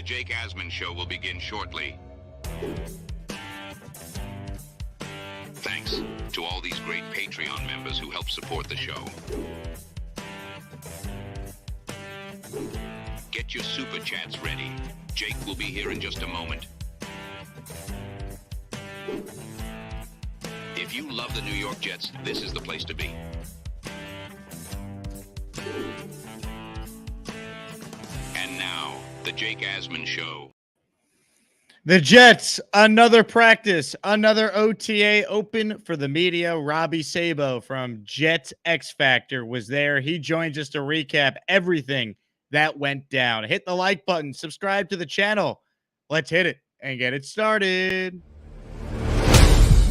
Jake Asman Show will begin shortly. Thanks to all these great Patreon members who help support the show. Get your super chats ready. Jake will be here in just a moment. If you love the New York Jets, this is the place to be. And now, the Jake Asman Show. The Jets, another practice, another OTA open for the media. Robby Sabo from Jets X Factor was there. He joins us to recap everything that went down. Hit the like button, subscribe to the channel. Let's hit it and get it started.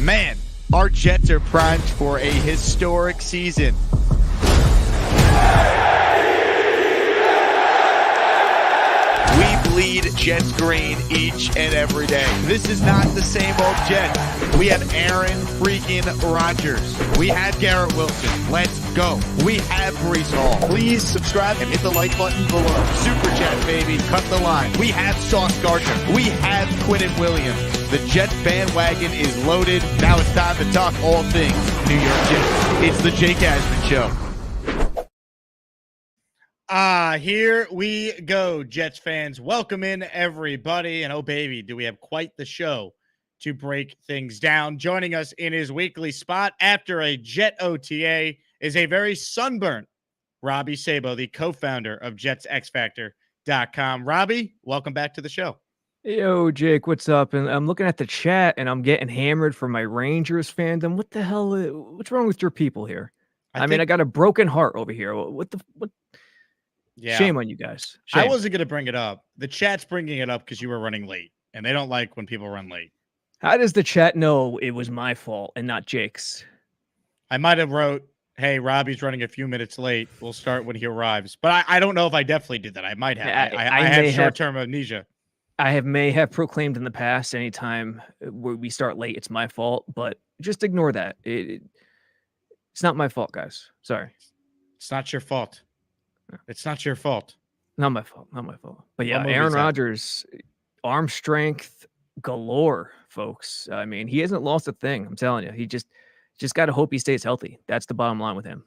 Man, our Jets are primed for a historic season. We bleed Jets green each and every day. This is not the same old Jets. We have Aaron freaking Rodgers. We have Garrett Wilson. Let's go. We have Breece Hall. Please subscribe and hit the like button below. Super chat, baby. Cut the line. We have Sauce Gardner. We have Quinnen Williams. The Jets bandwagon is loaded. Now it's time to talk all things New York Jets. It's the Jake Asman Show. Here we go, Jets fans. Welcome in, everybody. And oh, baby, do we have quite the show to break things down. Joining us in his weekly spot after a Jet OTA is a very sunburnt Robby Sabo, the co-founder of JetsXFactor.com. Robby, welcome back to the show. Yo, Jake, what's up? And I'm looking at the chat, and I'm getting hammered for my Rangers fandom. What the hell? What's wrong with your people here? I mean, I got a broken heart over here. What? Yeah. Shame on you guys. Shame. I wasn't going to bring it up. The chat's bringing it up because you were running late, and they don't like when people run late. How does the chat know it was my fault and not Jake's? I might have wrote, hey, Robbie's running a few minutes late. We'll start when he arrives. But I don't know if I definitely did that. I might have. I have short-term amnesia. I may have proclaimed in the past anytime where we start late, it's my fault. But just ignore that. It's not my fault, guys. Sorry. It's not your fault. It's not your fault. Not my fault. Not my fault. But yeah, Aaron Rodgers, arm strength galore, folks. I mean, he hasn't lost a thing. I'm telling you. He just got to hope he stays healthy. That's the bottom line with him.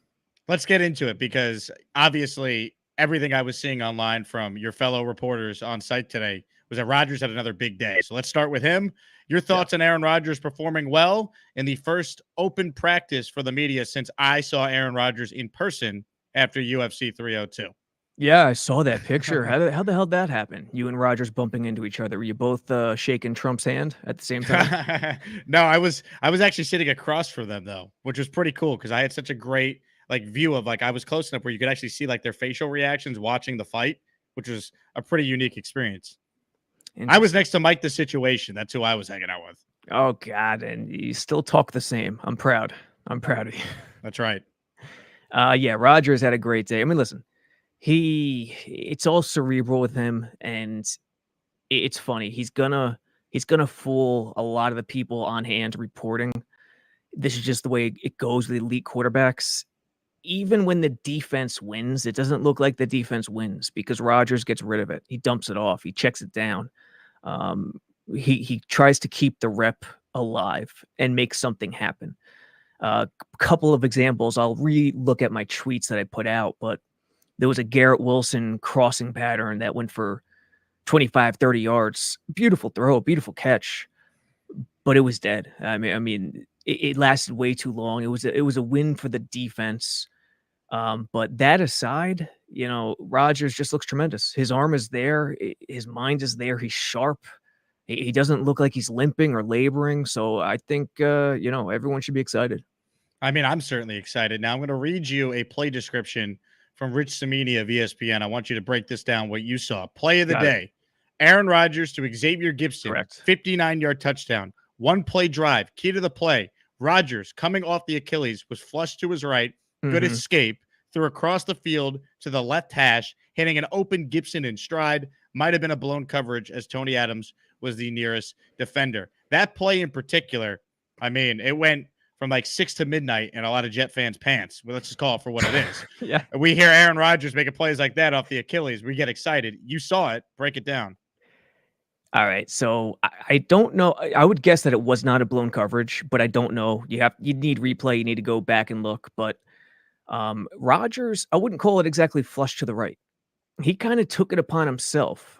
Let's get into it because obviously everything I was seeing online from your fellow reporters on site today was that Rodgers had another big day. So let's start with him. Your thoughts on Aaron Rodgers performing well in the first open practice for the media since I saw Aaron Rodgers in person after UFC 302. Yeah, I saw that picture. How the hell did that happen? You and Rodgers bumping into each other. Were you both shaking Trump's hand at the same time? No, I was actually sitting across from them though, which was pretty cool because I had such a great view of I was close enough where you could actually see their facial reactions watching the fight, which was a pretty unique experience. I was next to Mike the Situation. That's who I was hanging out with. Oh God, and you still talk the same. I'm proud. I'm proud of you. That's right. Yeah, Rodgers had a great day. I mean, listen, it's all cerebral with him, and it's funny. He's gonna fool a lot of the people on hand reporting. This is just the way it goes with elite quarterbacks. Even when the defense wins, it doesn't look like the defense wins because Rodgers gets rid of it. He dumps it off. He checks it down. He tries to keep the rep alive and make something happen. A couple of examples. I'll re-look at my tweets that I put out, but there was a Garrett Wilson crossing pattern that went for 25, 30 yards. Beautiful throw, beautiful catch, but it was dead. I mean, it lasted way too long. It was a win for the defense. But that aside, Rodgers just looks tremendous. His arm is there. His mind is there. He's sharp. He doesn't look like he's limping or laboring. So I think, everyone should be excited. I mean, I'm certainly excited. Now I'm going to read you a play description from Rich Cimini of ESPN. I want you to break this down, what you saw. Play of the day. Aaron Rodgers to Xavier Gibson. Correct. 59-yard touchdown. One play drive. Key to the play. Rodgers coming off the Achilles was flushed to his right. Good escape. Threw across the field to the left hash, hitting an open Gibson in stride. Might have been a blown coverage as Tony Adams was the nearest defender. That play in particular, I mean, it went from 6 to midnight in a lot of Jet fans' pants. Well, let's just call it for what it is. Yeah. We hear Aaron Rodgers making plays like that off the Achilles. We get excited. You saw it. Break it down. All right, so I don't know. I would guess that it was not a blown coverage, but I don't know. You need replay. You need to go back and look. But Rodgers, I wouldn't call it exactly flush to the right. He kind of took it upon himself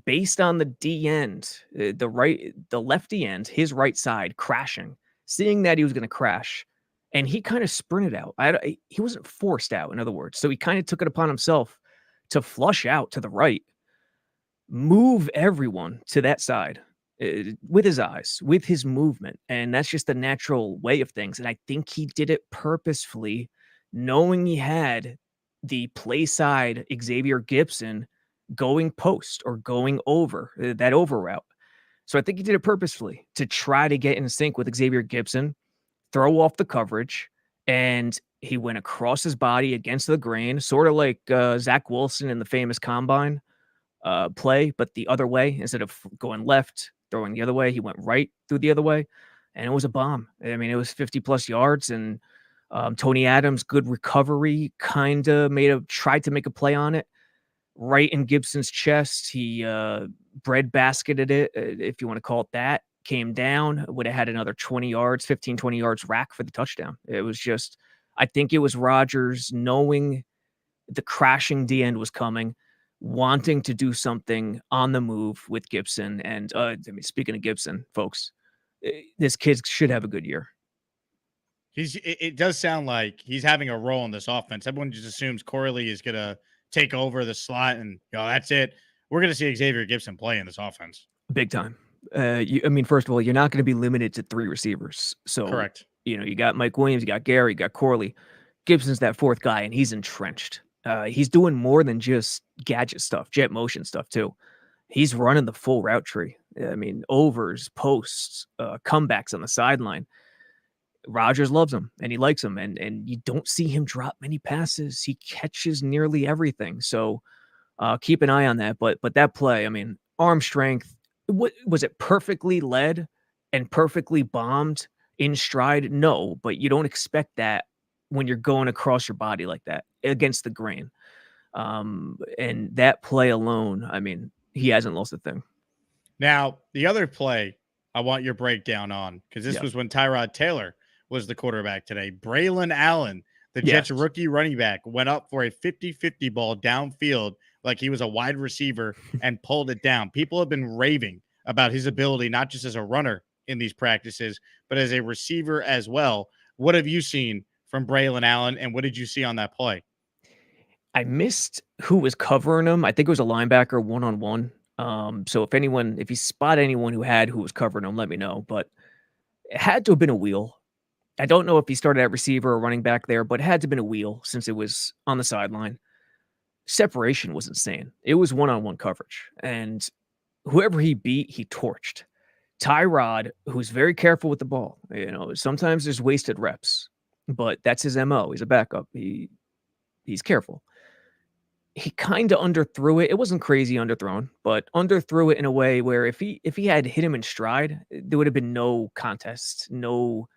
based on the D end, the lefty end, his right side crashing, seeing that he was going to crash, and he kind of sprinted out. He wasn't forced out, in other words. So he kind of took it upon himself to flush out to the right, move everyone to that side with his eyes, with his movement. And that's just the natural way of things. And I think he did it purposefully, knowing he had the play side Xavier Gibson going post or going over that over route. So I think he did it purposefully to try to get in sync with Xavier Gibson, throw off the coverage, and he went across his body against the grain, sort of like Zach Wilson in the famous combine play, but the other way. Instead of going left, throwing the other way, he went right through the other way, and it was a bomb. I mean, it was 50 plus yards, and Tony Adams, good recovery, kind of tried to make a play on it right in Gibson's chest. He breadbasketed it, if you want to call it that. Came down, would have had another 20 yards, 15, 20 yards rack for the touchdown. It was just, I think it was Rodgers knowing the crashing D end was coming, wanting to do something on the move with Gibson. And I mean, speaking of Gibson, folks, this kid should have a good year. It does sound like he's having a role in this offense. Everyone just assumes Corley is going to take over the slot and that's it. We're going to see Xavier Gibson play in this offense. Big time. I mean, first of all, you're not going to be limited to 3 receivers. So, correct. You got Mike Williams, you got Gary, you got Corley. Gibson's that 4th guy, and he's entrenched. He's doing more than just gadget stuff, jet motion stuff too. He's running the full route tree. I mean, overs, posts, comebacks on the sideline. Rodgers loves him and he likes him, and you don't see him drop many passes. He catches nearly everything. So keep an eye on that. But that play, I mean, arm strength. Was it perfectly led and perfectly bombed in stride? No, but you don't expect that when you're going across your body like that against the grain. And that play alone, I mean, he hasn't lost a thing. Now, the other play I want your breakdown on, because this was when Tyrod Taylor was the quarterback today. Braylon Allen, the Jets rookie running back, went up for a 50-50 ball downfield like he was a wide receiver and pulled it down. People have been raving about his ability, not just as a runner in these practices, but as a receiver as well. What have you seen from Braylon Allen, and what did you see on that play? I missed who was covering him. I think it was a linebacker one-on-one. So if you spot anyone who was covering him, let me know. But it had to have been a wheel. I don't know if he started at receiver or running back there, but it had to have been a wheel since it was on the sideline. Separation was insane. It was one-on-one coverage, and whoever he beat, he torched. Tyrod, who's very careful with the ball, sometimes there's wasted reps, but that's his MO. He's a backup. He's careful. He kind of underthrew it. It wasn't crazy underthrown, but underthrew it in a way where if he had hit him in stride, there would have been no contest, no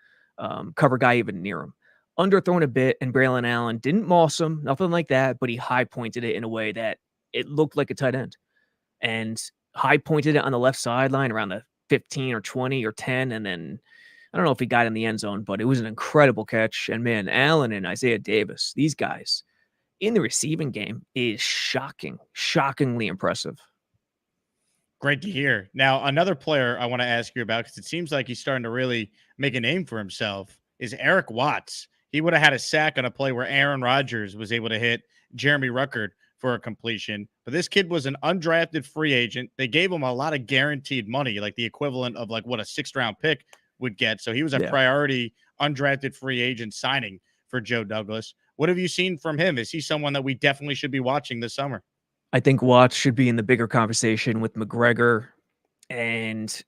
cover guy even near him. Underthrown a bit, and Braylon Allen didn't moss him, nothing like that, but he high pointed it in a way that it looked like a tight end, and high pointed it on the left sideline around the 15 or 20 or 10, and then I don't know if he got in the end zone, but it was an incredible catch. And man, Allen and Isaiah Davis, these guys in the receiving game is shockingly impressive. Great to hear. Now, another player I want to ask you about, because it seems like he's starting to really make a name for himself, is Eric Watts. He would have had a sack on a play where Aaron Rodgers was able to hit Jeremy Ruckert for a completion. But this kid was an undrafted free agent. They gave him a lot of guaranteed money, like the equivalent of like what a 6th-round pick would get. So he was a priority undrafted free agent signing for Joe Douglas. What have you seen from him? Is he someone that we definitely should be watching this summer? I think Watts should be in the bigger conversation with McGregor and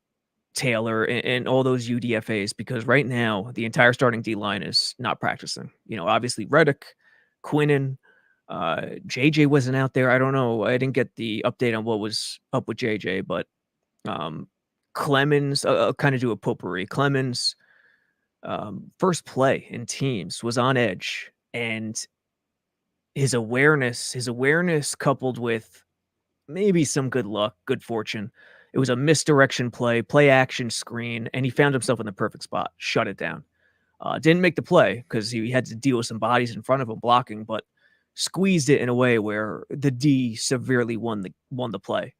Taylor and all those UDFAs, because right now the entire starting D line is not practicing. Obviously Reddick, Quinnen, JJ wasn't out there. I don't know. I didn't get the update on what was up with JJ, but Clemens, I'll kind of do a potpourri. Clemens, first play in teams was on edge, and his awareness coupled with maybe some good luck, good fortune, It was a misdirection play action screen, and he found himself in the perfect spot, shut it down. Didn't make the play because he had to deal with some bodies in front of him blocking, but squeezed it in a way where the D severely won the play.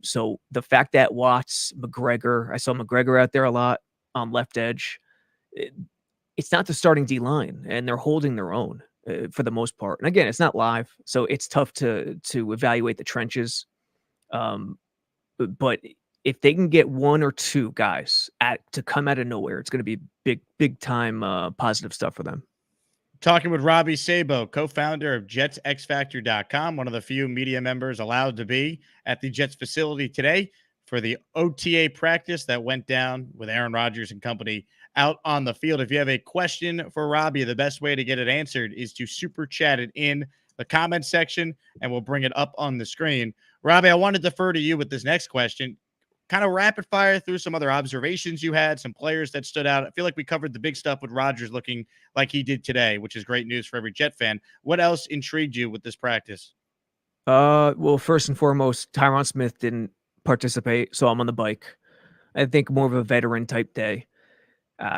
So the fact that Watts, McGregor, I saw McGregor out there a lot on left edge. It's not the starting D line, and they're holding their own for the most part. And again, it's not live, so it's tough to evaluate the trenches. But if they can get one or two guys to come out of nowhere, it's going to be big time positive stuff for them. Talking with Robby Sabo, co-founder of JetsXFactor.com, one of the few media members allowed to be at the Jets facility today for the OTA practice that went down with Aaron Rodgers and company out on the field. If you have a question for Robby, the best way to get it answered is to super chat it in the comment section, and we'll bring it up on the screen. Robby, I want to defer to you with this next question. Kind of rapid fire through some other observations you had, some players that stood out. I feel like we covered the big stuff with Rodgers looking like he did today, which is great news for every Jet fan. What else intrigued you with this practice? Well, first and foremost, Tyron Smith didn't participate, so I'm on the bike. I think more of a veteran type day.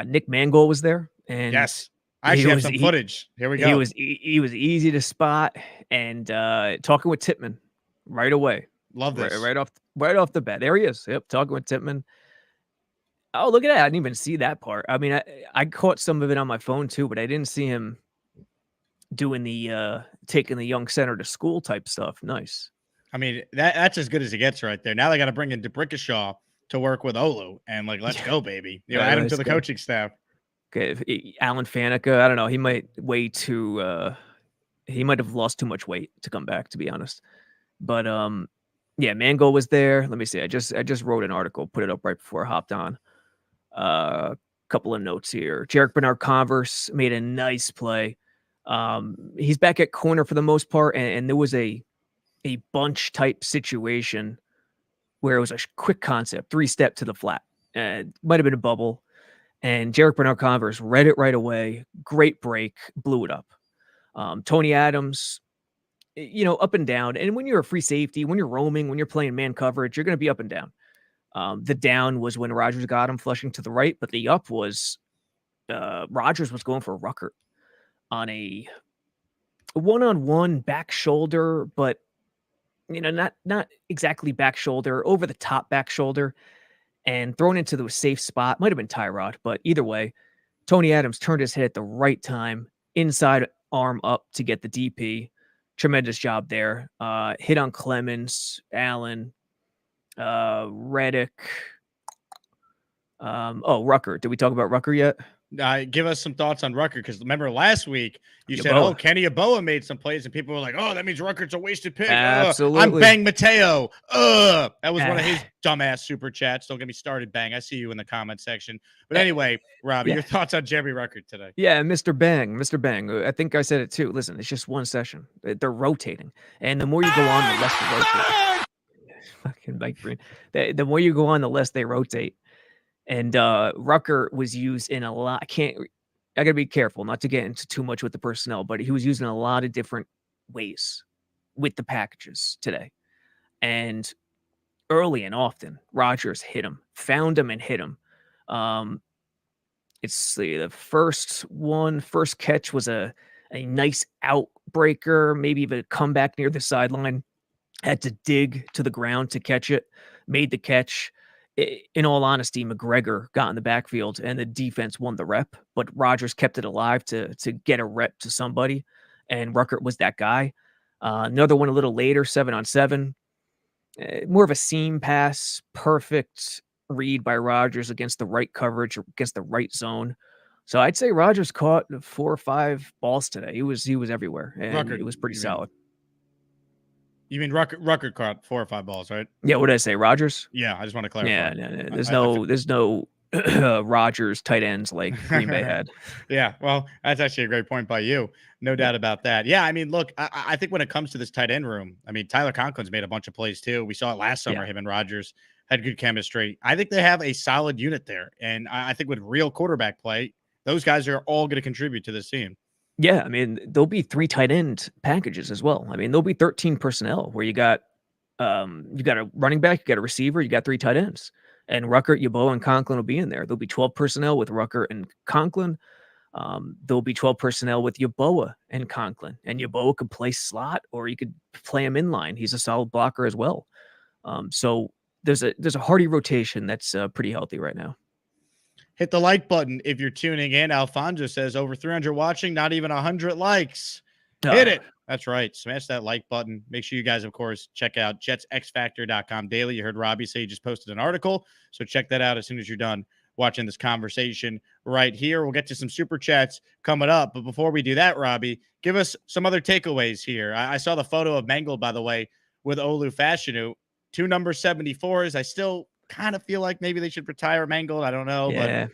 Nick Mangold was there, and yes, I actually have some footage. Here we go. He was easy to spot, and talking with Tippmann right away. Love this. Right off the bat. There he is. Yep, talking with Tippmann. Oh, look at that. I didn't even see that part. I mean, I caught some of it on my phone too, but I didn't see him doing the taking the young center to school type stuff. Nice. I mean, that's as good as it gets right there. Now they got to bring in DeBrickashaw to work with Olu, and let's go, baby. Add him to the coaching staff. Okay, Alan Faneca, I don't know. He might he might have lost too much weight to come back, to be honest. But yeah, Mangold was there. Let me see. I just wrote an article, put it up right before I hopped on. Couple of notes here. Jarek Bernard-Converse made a nice play. He's back at corner for the most part, and there was a bunch type situation where it was a quick concept, 3-step to the flat. Might have been a bubble. And Jarek Bernard-Converse read it right away. Great break, blew it up. Tony Adams, up and down. And when you're a free safety, when you're roaming, when you're playing man coverage, you're going to be up and down. The down was when Rodgers got him flushing to the right, but the up was Rodgers was going for Ruckert on a one-on-one back shoulder, but not exactly back shoulder, over the top back shoulder, and thrown into the safe spot. Might have been Tyrod, but either way, Tony Adams turned his head at the right time, inside arm up to get the DP. Tremendous job there. Hit on Clemens, Allen, Reddick. Rucker. Did we talk about Rucker yet? Give us some thoughts on Rucker, because remember last week you said, Kenny Yeboah made some plays, and people were like, that means Rucker's a wasted pick. Absolutely. I'm Bang Mateo. That was one of his dumbass super chats. Don't get me started, Bang. I see you in the comment section. But anyway, Robby, your thoughts on Jeremy Rucker today? Yeah, Mr. Bang. I think I said it too. Listen, it's just one session. They're rotating. And the more you go on, the less they rotate. Fucking Mike Green. The more you go on, the less they rotate. And Rucker was used in a lot. I gotta be careful not to get into too much with the personnel, but he was used in a lot of different ways with the packages today. And early and often, Rodgers found him and hit him. It's the first catch was a nice outbreaker, maybe even a comeback near the sideline. Had to dig to the ground to catch it, made the catch. In all honesty, McGregor got in the backfield and the defense won the rep, but Rodgers kept it alive to get a rep to somebody, and Ruckert was that guy. Another one a little later, 7-on-7. More of a seam pass, perfect read by Rodgers against the right coverage, against the right zone. So I'd say Rodgers caught 4 or 5 balls today. He was everywhere, and it was pretty solid. You mean Rucker caught 4 or 5 balls, right? Yeah, what did I say? Rodgers? Yeah, I just want to clarify. Yeah. There's no Rodgers tight ends like Green Bay had. Yeah, well, that's actually a great point by you. No doubt about that. Yeah, I mean, look, I think when it comes to this tight end room, I mean, Tyler Conklin's made a bunch of plays too. We saw it last summer. Him and Rodgers had good chemistry. I think they have a solid unit there. And I think with real quarterback play, those guys are all going to contribute to this team. Yeah, I mean, there'll be 3 tight end packages as well. I mean, there'll be 13 personnel where you got You got a running back, you got a receiver, you got 3 tight ends. And Ruckert, Yeboah, and Conklin will be in there. There'll be 12 personnel with Ruckert and Conklin. There'll be 12 personnel with Yeboah and Conklin. And Yeboah could play slot, or you could play him in line. He's a solid blocker as well. So there's a hearty rotation that's pretty healthy right now. Hit the like button if you're tuning in. Alfonso says over 300 watching, not even 100 likes. Hit it. That's right. Smash that like button. Make sure you guys, of course, check out jetsxfactor.com daily. You heard Robby say he just posted an article, so check that out as soon as you're done watching this conversation right here. We'll get to some super chats coming up. But before we do that, Robby, give us some other takeaways here. I saw the photo of Mangold, by the way, with Olu Fashanu. 2 number 74s. I still kind of feel like maybe they should retire Mangold. I don't know. Yeah.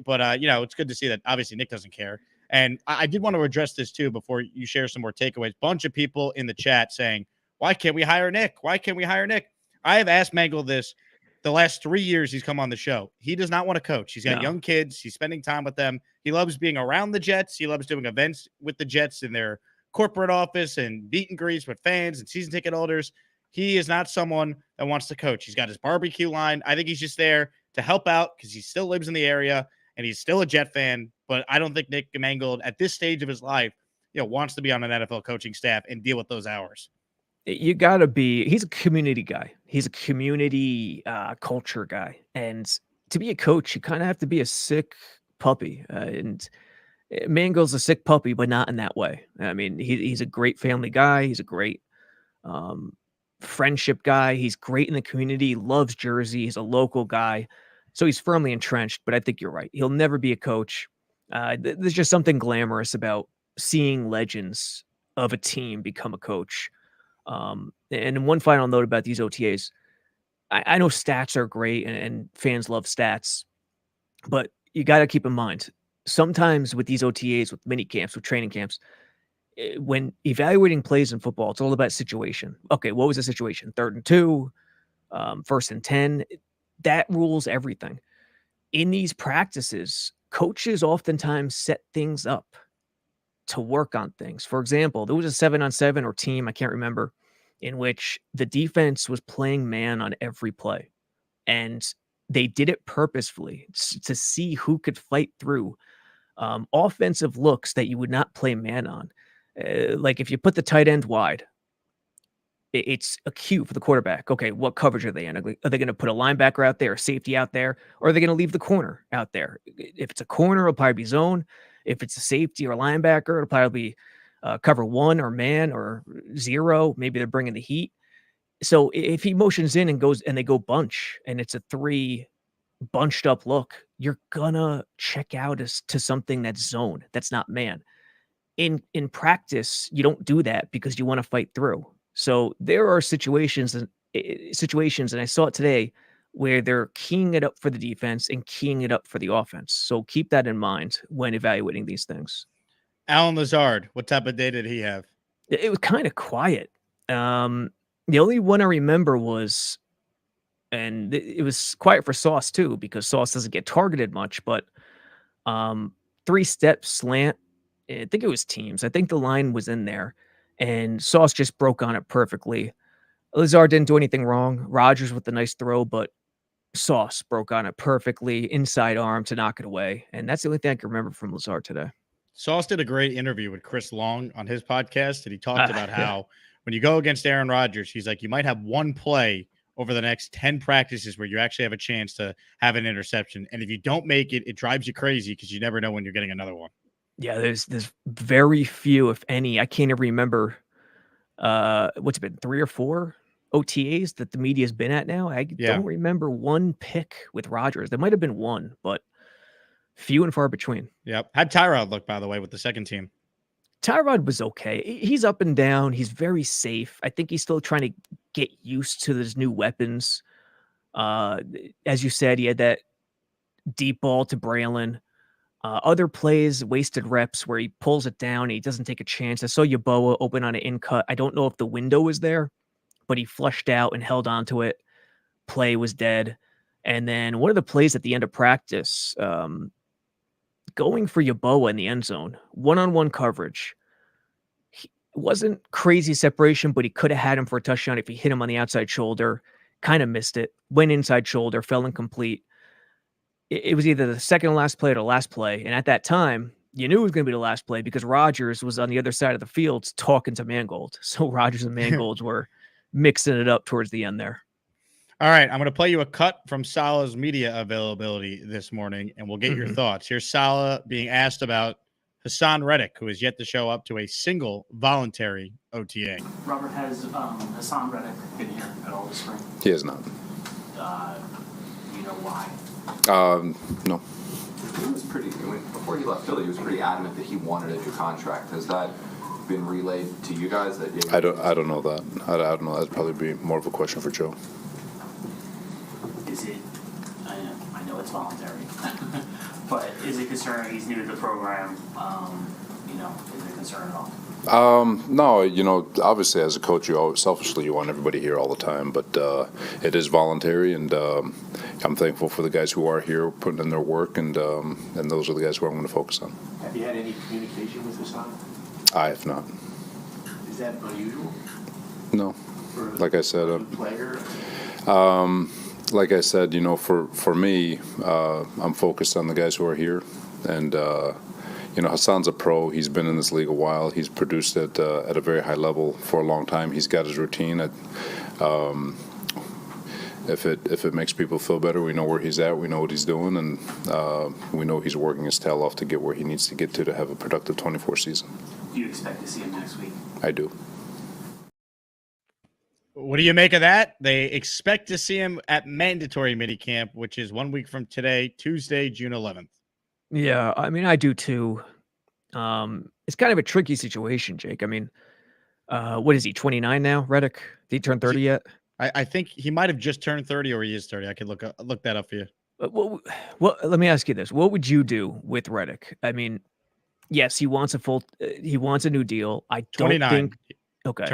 But it's good to see that obviously Nick doesn't care. And I did want to address this too before you share some more takeaways. Bunch of people in the chat saying, why can't we hire Nick? Why can't we hire Nick? I have asked Mangold this the last 3 years he's come on the show. He does not want to coach. He's got young kids. He's spending time with them. He loves being around the Jets. He loves doing events with the Jets in their corporate office and meet and greets with fans and season ticket holders. He is not someone that wants to coach. He's got his barbecue line. I think he's just there to help out because he still lives in the area and he's still a Jet fan. But I don't think Nick Mangold at this stage of his life, wants to be on an NFL coaching staff and deal with those hours. You got to be, he's a community guy. He's a community culture guy. And to be a coach, you kind of have to be a sick puppy. And Mangold's a sick puppy, but not in that way. I mean, he's a great family guy. He's a great friendship guy. He's great in the community, loves Jersey. He's a local guy. So he's firmly entrenched, but I think you're right. He'll never be a coach. There's just something glamorous about seeing legends of a team become a coach. And one final note about these OTAs. I know stats are great and fans love stats, but you got to keep in mind, sometimes with these OTAs, with mini camps, with training camps, when evaluating plays in football, it's all about situation. Okay, what was the situation? 3rd and 2, 1st and 10. That rules everything. In these practices, coaches oftentimes set things up to work on things. For example, there was a 7-on-7 or team, I can't remember, in which the defense was playing man on every play. And they did it purposefully to see who could fight through offensive looks that you would not play man on. Like if you put the tight end wide, it's a cue for the quarterback. Okay, what coverage are they in? Are they going to put a linebacker out there, a safety out there, or are they going to leave the corner out there? If it's a corner, it'll probably be zone. If it's a safety or linebacker, it'll probably be cover 1 or man or 0. Maybe they're bringing the heat. So if he motions in and they go bunch and it's a 3 bunched up look, you're gonna check out as to something that's zone, that's not man. In practice, you don't do that because you want to fight through. So there are situations, and I saw it today, where they're keying it up for the defense and keying it up for the offense. So keep that in mind when evaluating these things. Alan Lazard, what type of day did he have? It was kind of quiet. The only one I remember was, and it was quiet for Sauce too, because Sauce doesn't get targeted much, but 3-step slant, I think it was teams. I think the line was in there. And Sauce just broke on it perfectly. Lazard didn't do anything wrong. Rodgers with the nice throw, but Sauce broke on it perfectly, inside arm to knock it away. And that's the only thing I can remember from Lazard today. Sauce did a great interview with Chris Long on his podcast, and he talked about how when you go against Aaron Rodgers, he's like, you might have one play over the next 10 practices where you actually have a chance to have an interception. And if you don't make it, it drives you crazy because you never know when you're getting another one. Yeah, there's very few, if any. I can't even remember what's it been, 3 or 4 OTAs that the media's been at now. I don't remember one pick with Rodgers. There might have been one, but few and far between. Yep. How'd Tyrod look, by the way, with the second team? Tyrod was okay. He's up and down. He's very safe. I think he's still trying to get used to his new weapons. As you said, he had that deep ball to Braylon. Other plays, wasted reps where he pulls it down. He doesn't take a chance. I saw Yeboah open on an in cut. I don't know if the window was there, but he flushed out and held onto it. Play was dead. And then one of the plays at the end of practice, going for Yeboah in the end zone, one-on-one coverage. wasn't crazy separation, but he could have had him for a touchdown if he hit him on the outside shoulder. Kind of missed it. Went inside shoulder, fell incomplete. It was either the second to last play or the last play. And at that time, you knew it was going to be the last play because Rodgers was on the other side of the field talking to Mangold. So Rodgers and Mangold were mixing it up towards the end there. All right, I'm going to play you a cut from Salah's media availability this morning, and we'll get your thoughts. Here's Salah being asked about Hassan Reddick, who has yet to show up to a single voluntary OTA. Robert, has Hassan Reddick been here at all this spring? He has not. Do you know why? No. He was before he left Philly, he was pretty adamant that he wanted a new contract. Has that been relayed to you guys? I don't know that. I don't know. That'd probably be more of a question for Joe. Is it? I know it's voluntary, but is it concerning? He's new to the program. Is it a concern at all? No, obviously as a coach, selfishly you want everybody here all the time, but it is voluntary, and I'm thankful for the guys who are here putting in their work, and those are the guys who I'm going to focus on. Have you had any communication with Hassan? I have not. Is that unusual? No. Like I said, player. Like I said, for me, I'm focused on the guys who are here, and Hassan's a pro. He's been in this league a while. He's produced at a very high level for a long time. He's got his routine. If it makes people feel better, we know where he's at. We know what he's doing, and we know he's working his tail off to get where he needs to get to have a productive 24 season. Do you expect to see him next week? I do. What do you make of that? They expect to see him at mandatory minicamp, which is 1 week from today, Tuesday, June 11th. Yeah, I mean, I do too. It's kind of a tricky situation, Jake. I mean, what is he, 29 now, Reddick? Did he turn 30 yet? I think he might have just turned 30 or he is 30. I could look that up for you. Well, let me ask you this. What would you do with Reddick? I mean, yes, he wants a new deal. I don't 29. think... Okay.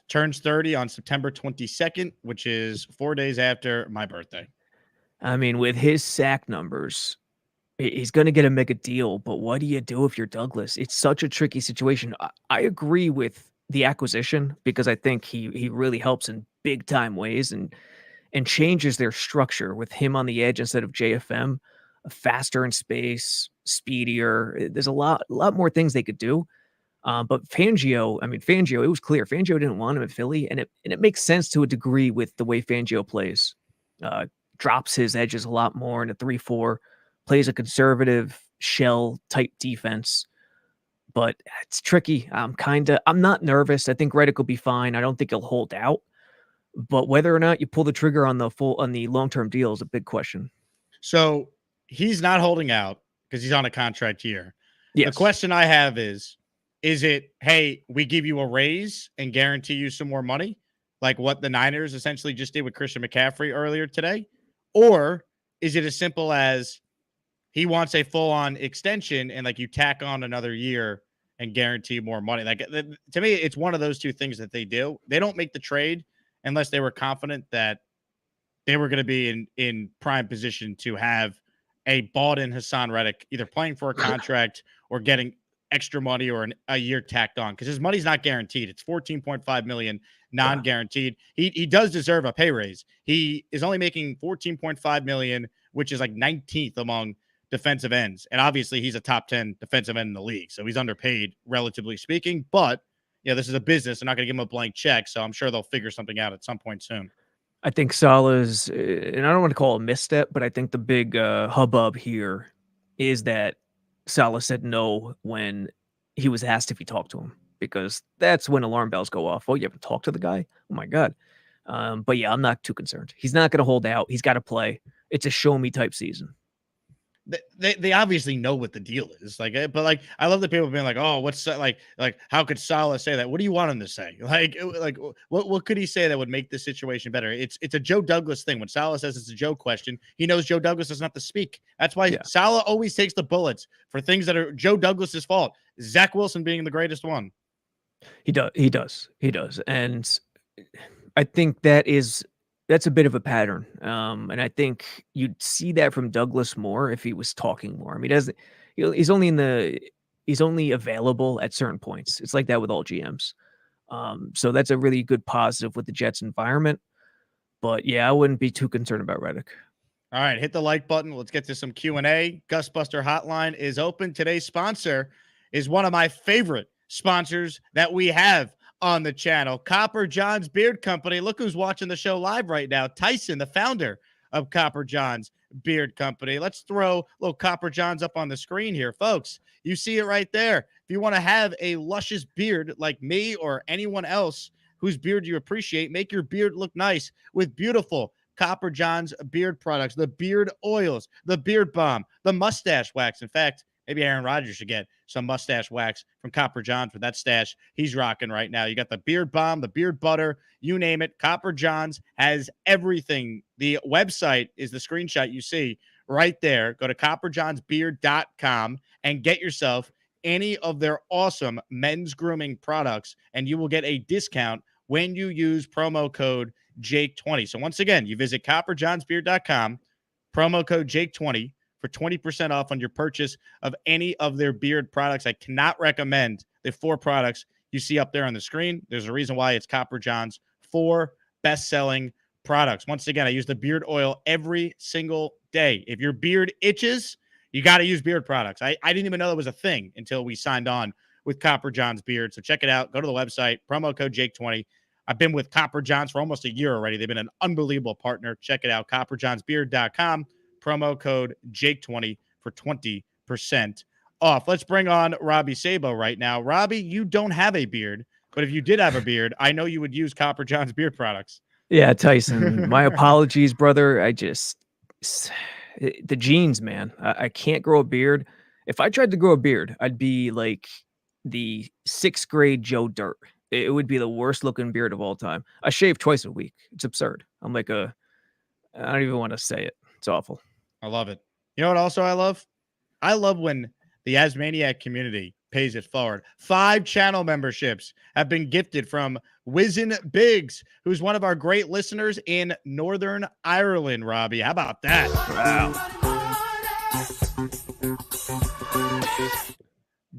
Turns 30 on September 22nd, which is 4 days after my birthday. I mean, with his sack numbers, he's going to get a mega deal, but what do you do if you're Douglas? It's such a tricky situation. I agree with the acquisition because I think he really helps in big time ways and changes their structure with him on the edge instead of JFM, faster in space, speedier. There's a lot more things they could do. But Fangio, it was clear Fangio didn't want him at Philly, and it makes sense to a degree with the way Fangio plays. Drops his edges a lot more in a 3-4, plays a conservative shell type defense. But it's tricky. I'm not nervous. I think Reddick will be fine. I don't think he'll hold out. But whether or not you pull the trigger on the long-term deal is a big question. So he's not holding out because he's on a contract year. Yes. The question I have is it, hey, we give you a raise and guarantee you some more money, like what the Niners essentially just did with Christian McCaffrey earlier today? Or is it as simple as he wants a full-on extension and like you tack on another year and guarantee more money? Like to me, it's one of those two things that they do. They don't make the trade unless they were confident that they were going to be in prime position to have a bought-in Hassan Reddick either playing for a contract or getting extra money or a year tacked on, because his money's not guaranteed. It's $14.5 million non-guaranteed. He does deserve a pay raise. He is only making $14.5 million, which is like 19th among defensive ends. And obviously he's a top 10 defensive end in the league. So he's underpaid, relatively speaking. But this is a business. They're not going to give him a blank check. So I'm sure they'll figure something out at some point soon. I think Salah's, and I don't want to call it a misstep, but I think the big hubbub here is that Salah said no when he was asked if he talked to him, because that's when alarm bells go off. Oh, you haven't talked to the guy? Oh my God. But yeah, I'm not too concerned. He's not going to hold out. He's got to play. It's a show me type season. They obviously know what the deal is. But I love the people being like, oh, what's like how could Salah say that? What do you want him to say? What could he say that would make the situation better? It's a Joe Douglas thing. When Salah says it's a Joe question, he knows Joe Douglas doesn't have to speak. That's why Salah always takes the bullets for things that are Joe Douglas's fault. Zach Wilson being the greatest one. He does. And I think that's a bit of a pattern. And I think you'd see that from Douglas more if he was talking more. I mean, he's only available at certain points. It's like that with all GMs. So that's a really good positive with the Jets environment. But yeah, I wouldn't be too concerned about Reddick. All right, hit the like button. Let's get to some Q&A. Gusbuster Hotline is open. Today's sponsor is one of my favorite sponsors that we have on the channel, Copper John's Beard Company. Look who's watching the show live right now. Tyson, the founder of Copper John's Beard Company. Let's throw little Copper John's up on the screen here, folks. You see it right there. If you want to have a luscious beard like me or anyone else whose beard you appreciate, make your beard look nice with beautiful Copper John's beard products, the beard oils, the beard balm, the mustache wax. In fact, maybe Aaron Rodgers should get some mustache wax from Copper John's for that stash he's rocking right now. You got the beard balm, the beard butter, you name it. Copper John's has everything. The website is the screenshot you see right there. Go to copperjohnsbeard.com and get yourself any of their awesome men's grooming products, and you will get a discount when you use promo code Jake20. So once again, you visit copperjohnsbeard.com, promo code Jake20 for 20% off on your purchase of any of their beard products. I cannot recommend the 4 products you see up there on the screen. There's a reason why it's Copper John's 4 best-selling products. Once again, I use the beard oil every single day. If your beard itches, you got to use beard products. I didn't even know that was a thing until we signed on with Copper John's Beard. So check it out. Go to the website, promo code Jake20. I've been with Copper John's for almost a year already. They've been an unbelievable partner. Check it out, copperjohnsbeard.com, promo code Jake20 for 20% off. Let's bring on Robby Sabo right now. Robby, you don't have a beard, but if you did have a beard, I know you would use Copper John's beard products. Yeah, Tyson, my apologies, brother. The genes, man. I can't grow a beard. If I tried to grow a beard, I'd be like the 6th grade Joe Dirt. It would be the worst looking beard of all time. I shave twice a week. It's absurd. I'm like I don't even want to say it. It's awful. I love it. You know what also I love? I love when the Asmaniac community pays it forward. 5 channel memberships have been gifted from Wizen Biggs, who's one of our great listeners in Northern Ireland, Robby. How about that? Wow.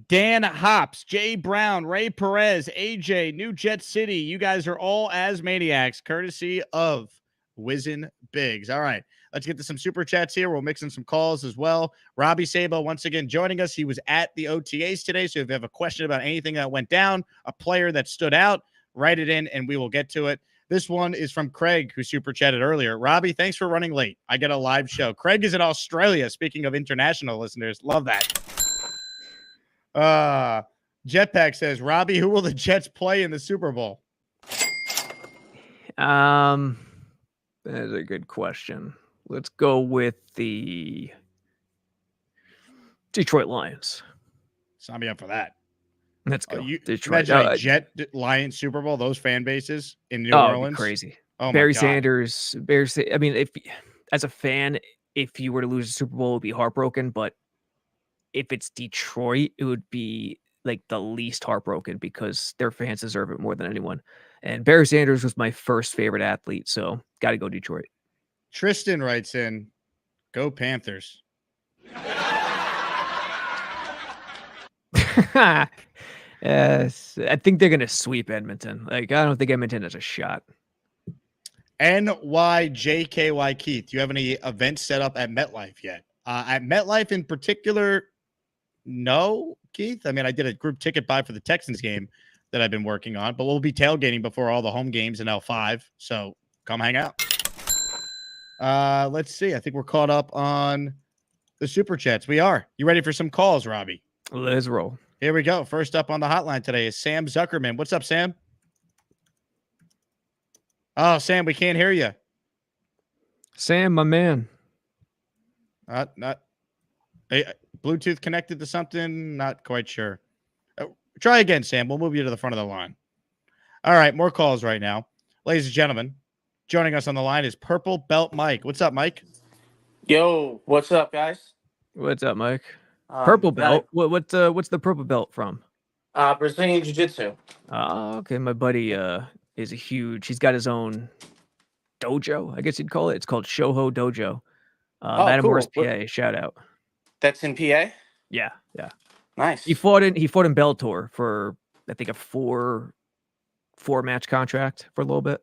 Dan Hops, Jay Brown, Ray Perez, AJ, New Jet City. You guys are all Asmaniacs, courtesy of Wizen Biggs. All right, let's get to some super chats here. We'll mix in some calls as well. Robby Sabo, once again, joining us. He was at the OTAs today, so if you have a question about anything that went down, a player that stood out, write it in, and we will get to it. This one is from Craig, who super chatted earlier. Robby, thanks for running late. I get a live show. Craig is in Australia. Speaking of international listeners, love that. Jetpack says, Robby, who will the Jets play in the Super Bowl? That is a good question. Let's go with the Detroit Lions. Sign me up for that. Let's go. Detroit. Imagine a Jet Lions Super Bowl, those fan bases in New Orleans. Crazy. Oh, Barry Sanders. I mean, if as a fan, if you were to lose the Super Bowl, it would be heartbroken. But if it's Detroit, it would be like the least heartbroken because their fans deserve it more than anyone. And Barry Sanders was my first favorite athlete, so got to go Detroit. Tristan writes in, go Panthers. Yes, I think they're going to sweep Edmonton. Like, I don't think Edmonton has a shot. NYJKY Keith, do you have any events set up at MetLife yet? At MetLife in particular, no, Keith. I mean, I did a group ticket buy for the Texans game that I've been working on, but we'll be tailgating before all the home games in L5. So come hang out. Let's see. I think we're caught up on the super chats. We are. You ready for some calls, Robby? Let's roll. Here we go. First up on the hotline today is Sam Zuckerman. What's up, Sam? Oh, Sam, we can't hear you. Sam, my man. Not Bluetooth connected to something. Not quite sure. Try again, Sam. We'll move you to the front of the line. All right, more calls right now. Ladies and gentlemen, joining us on the line is Purple Belt Mike. What's up, Mike? Yo, what's up, guys? What's up, Mike? Purple belt. What's the purple belt from? Brazilian Jiu-Jitsu. Okay. My buddy is he's got his own dojo, I guess you'd call it. It's called Shoho Dojo. Matamoros, PA. Shout out. That's in PA? Yeah. Nice. He fought in Bellator for I think a 4 4-match contract for a little bit.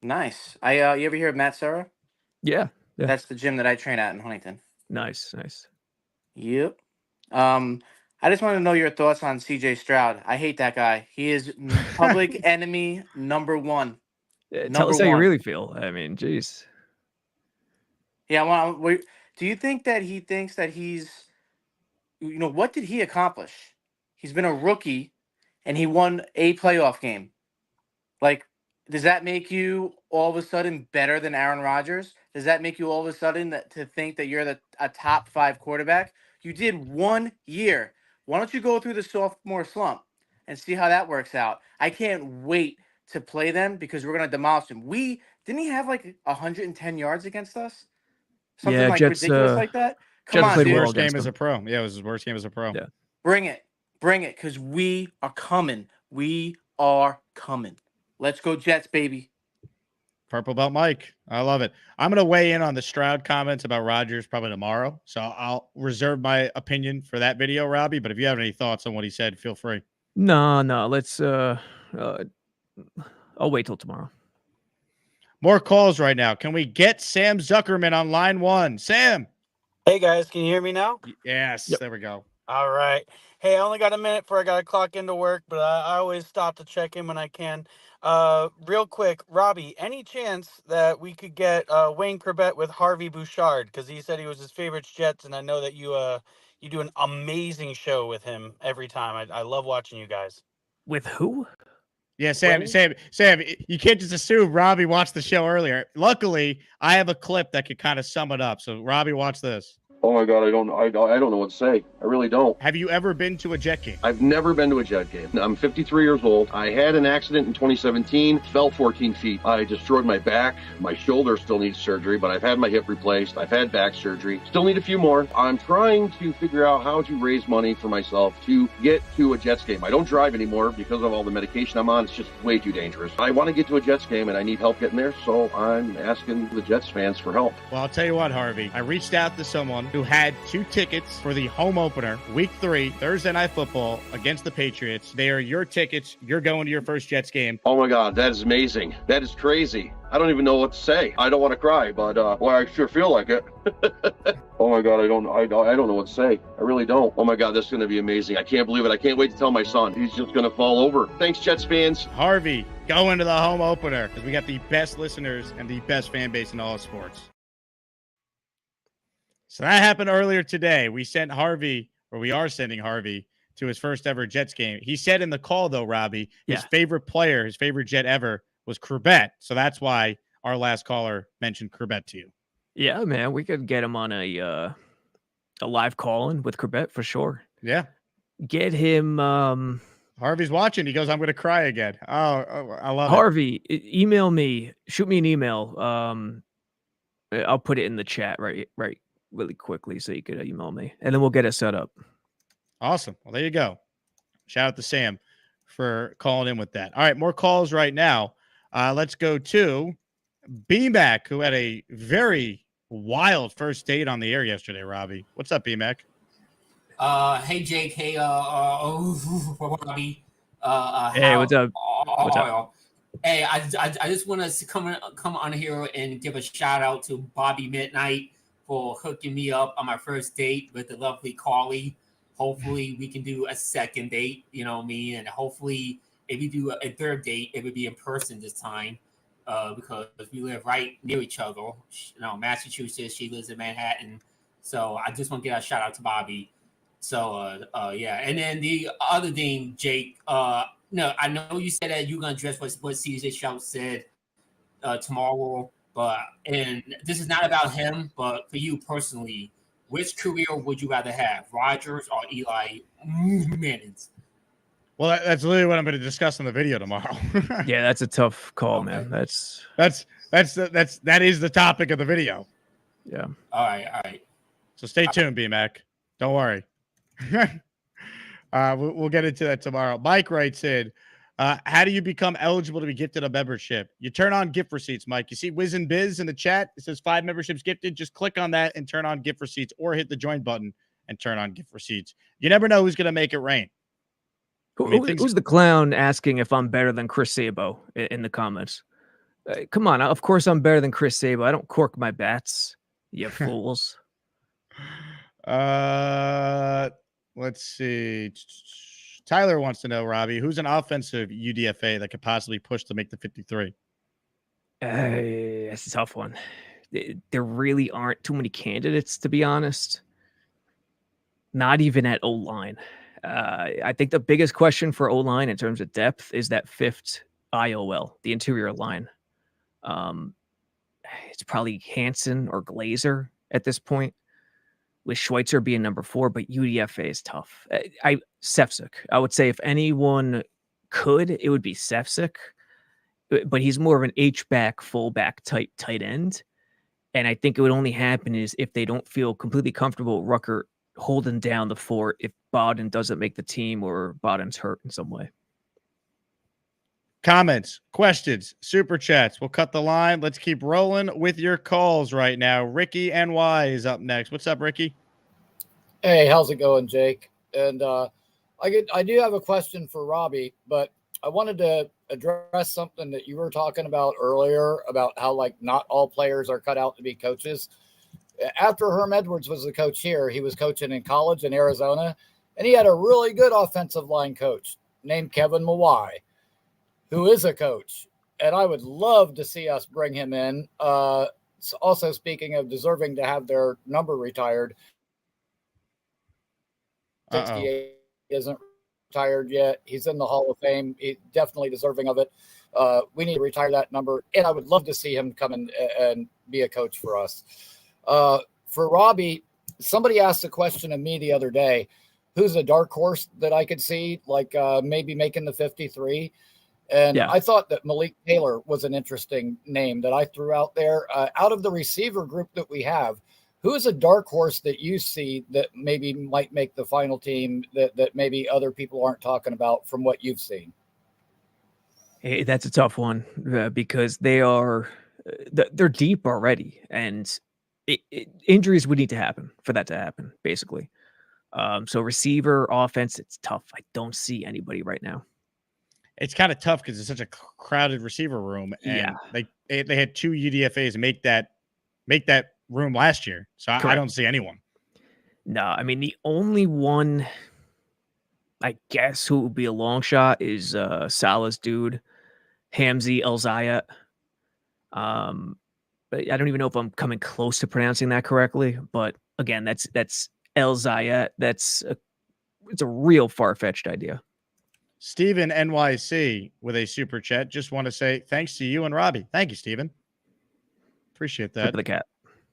Nice. You ever hear of Matt Serra? Yeah. That's the gym that I train at in Huntington. Nice. Yep. I just want to know your thoughts on CJ Stroud. I hate that guy. He is public enemy number one. Tell us how you really feel. I mean, geez. Yeah. Do you think that he thinks that he's, what did he accomplish? He's been a rookie and he won a playoff game. Like, does that make you all of a sudden better than Aaron Rodgers? Does that make you all of a sudden to think that you're a top 5 quarterback? You did 1 year. Why don't you go through the sophomore slump and see how that works out? I can't wait to play them because we're going to demolish them. Didn't he have like 110 yards against us? Something like Jets, ridiculous like that? Come on, His dude. worst game as a pro. Yeah, it was his worst game as a pro. Yeah. Bring it, because we are coming. We are coming. Let's go Jets, baby. Purple Belt Mike. I love it. I'm going to weigh in on the Stroud comments about Rodgers probably tomorrow. So I'll reserve my opinion for that video, Robbie. But if you have any thoughts on what he said, feel free. No. Let's I'll wait till tomorrow. More calls right now. Can we get Sam Zuckerman on line 1? Sam. Hey guys, can you hear me now? Yes, Yep. There we go. All right. Hey, I only got a minute before I got to clock into work, but I always stop to check in when I can. Real quick, Robbie, any chance that we could get Wayne Corbett with Harvey Bouchard? Because he said he was his favorite Jets, and I know that you do an amazing show with him every time. I love watching you guys. With who? Yeah, Sam, you can't just assume Robbie watched the show earlier. Luckily, I have a clip that could kind of sum it up. So, Robbie, watch this. Oh my God, I don't know what to say. I really don't. Have you ever been to a Jet game? I've never been to a Jet game. I'm 53 years old. I had an accident in 2017, fell 14 feet. I destroyed my back. My shoulder still needs surgery, but I've had my hip replaced. I've had back surgery. Still need a few more. I'm trying to figure out how to raise money for myself to get to a Jets game. I don't drive anymore because of all the medication I'm on. It's just way too dangerous. I want to get to a Jets game and I need help getting there, so I'm asking the Jets fans for help. Well, I'll tell you what, Harvey. I reached out to someone who had 2 tickets for the home opener, week 3, Thursday Night Football against the Patriots. They are your tickets. You're going to your first Jets game. Oh my God, that is amazing. That is crazy. I don't even know what to say. I don't want to cry, but well, I sure feel like it. Oh my God, I don't know what to say. I really don't. Oh my God, this is going to be amazing. I can't believe it. I can't wait to tell my son. He's just going to fall over. Thanks, Jets fans. Harvey, go into the home opener because we got the best listeners and the best fan base in all of sports. So that happened earlier today. We are sending Harvey to his first ever Jets game. He said in the call, though, Robbie, his favorite player, his favorite Jet ever was Corbett. So that's why our last caller mentioned Corbett to you. Yeah, man, we could get him on a live call-in with Corbett for sure. Yeah. Get him. Harvey's watching. He goes, I'm going to cry again. Oh, I love Harvey, email me. Shoot me an email. I'll put it in the chat right really quickly so you could email me, and then we'll get it set up. Awesome. Well, there you go. Shout out to Sam for calling in with that. All right, more calls right now. Let's go to B-Mac, who had a very wild first date on the air yesterday, Robbie. What's up, B-Mac? Hey, Jake. Hey, Robbie. Hey, what's up? What's up? Hey, I just want to come on here and give a shout out to Bobby Midnight for hooking me up on my first date with the lovely Carly. Hopefully we can do a second date, you know me, and hopefully if we do a third date, it would be in person this time, because we live right near each other. You know, Massachusetts, she lives in Manhattan. So I just want to get a shout out to Bobby. So yeah, and then the other thing, Jake, no, I know you said that you're gonna address what CJ Stroud said tomorrow. And this is not about him, but for you personally, which career would you rather have, Rodgers or Eli Manning's? Well, that's literally what I'm going to discuss in the video tomorrow. Yeah, that's a tough call, man. That is the topic of the video. Yeah. All right. So stay tuned, B-Mac. Don't worry. We'll get into that tomorrow. Mike writes in, how do you become eligible to be gifted a membership? You turn on gift receipts, Mike. You see Wiz and Biz in the chat. It says 5 memberships gifted. Just click on that and turn on gift receipts, or hit the join button and turn on gift receipts. You never know who's going to make it rain. Who's the clown asking if I'm better than Chris Sabo in the comments? Come on, of course I'm better than Chris Sabo. I don't cork my bats, you fools. Let's see. Tyler wants to know, Robbie, who's an offensive UDFA that could possibly push to make the 53? That's a tough one. There really aren't too many candidates, to be honest. Not even at O-line. I think the biggest question for O-line in terms of depth is that fifth IOL, the interior line. It's probably Hansen or Glazer at this point, with Schweitzer being number 4, but UDFA is tough. Sefcik. I would say if anyone could, it would be Sefcik, but he's more of an H-back, fullback type tight end. And I think it would only happen is if they don't feel completely comfortable Rucker holding down the fort if Bowden doesn't make the team or Bowden's hurt in some way. Comments, questions, super chats. We'll cut the line. Let's keep rolling with your calls right now. Ricky NY is up next. What's up, Ricky? Hey, how's it going, Jake? And I do have a question for Robbie, but I wanted to address something that you were talking about earlier about how like not all players are cut out to be coaches. After Herm Edwards was the coach here, he was coaching in college in Arizona, and he had a really good offensive line coach named Kevin Mawai, who is a coach, and I would love to see us bring him in. Also, speaking of deserving to have their number retired, 68 isn't retired yet. He's in the Hall of Fame. He's definitely deserving of it. We need to retire that number, and I would love to see him come in and be a coach for us. For Robbie, somebody asked a question of me the other day, who's a dark horse that I could see, like maybe making the 53? And I thought that Malik Taylor was an interesting name that I threw out there. Out of the receiver group that we have, who is a dark horse that you see that maybe might make the final team that maybe other people aren't talking about from what you've seen? Hey, that's a tough one because they're deep already, and injuries would need to happen for that to happen, basically. So receiver, offense, it's tough. I don't see anybody right now. It's kind of tough because it's such a crowded receiver room, and they had 2 UDFAs make that room last year. So I don't see anyone. No, I mean the only one I guess who would be a long shot is Salah's dude, Hamzy El-Zayat. But I don't even know if I'm coming close to pronouncing that correctly. But again, that's El-Zayat. It's a real far-fetched idea. Steven NYC with a super chat. Just want to say thanks to you and Robbie. Thank you, Steven. Appreciate that. Tip of the cap.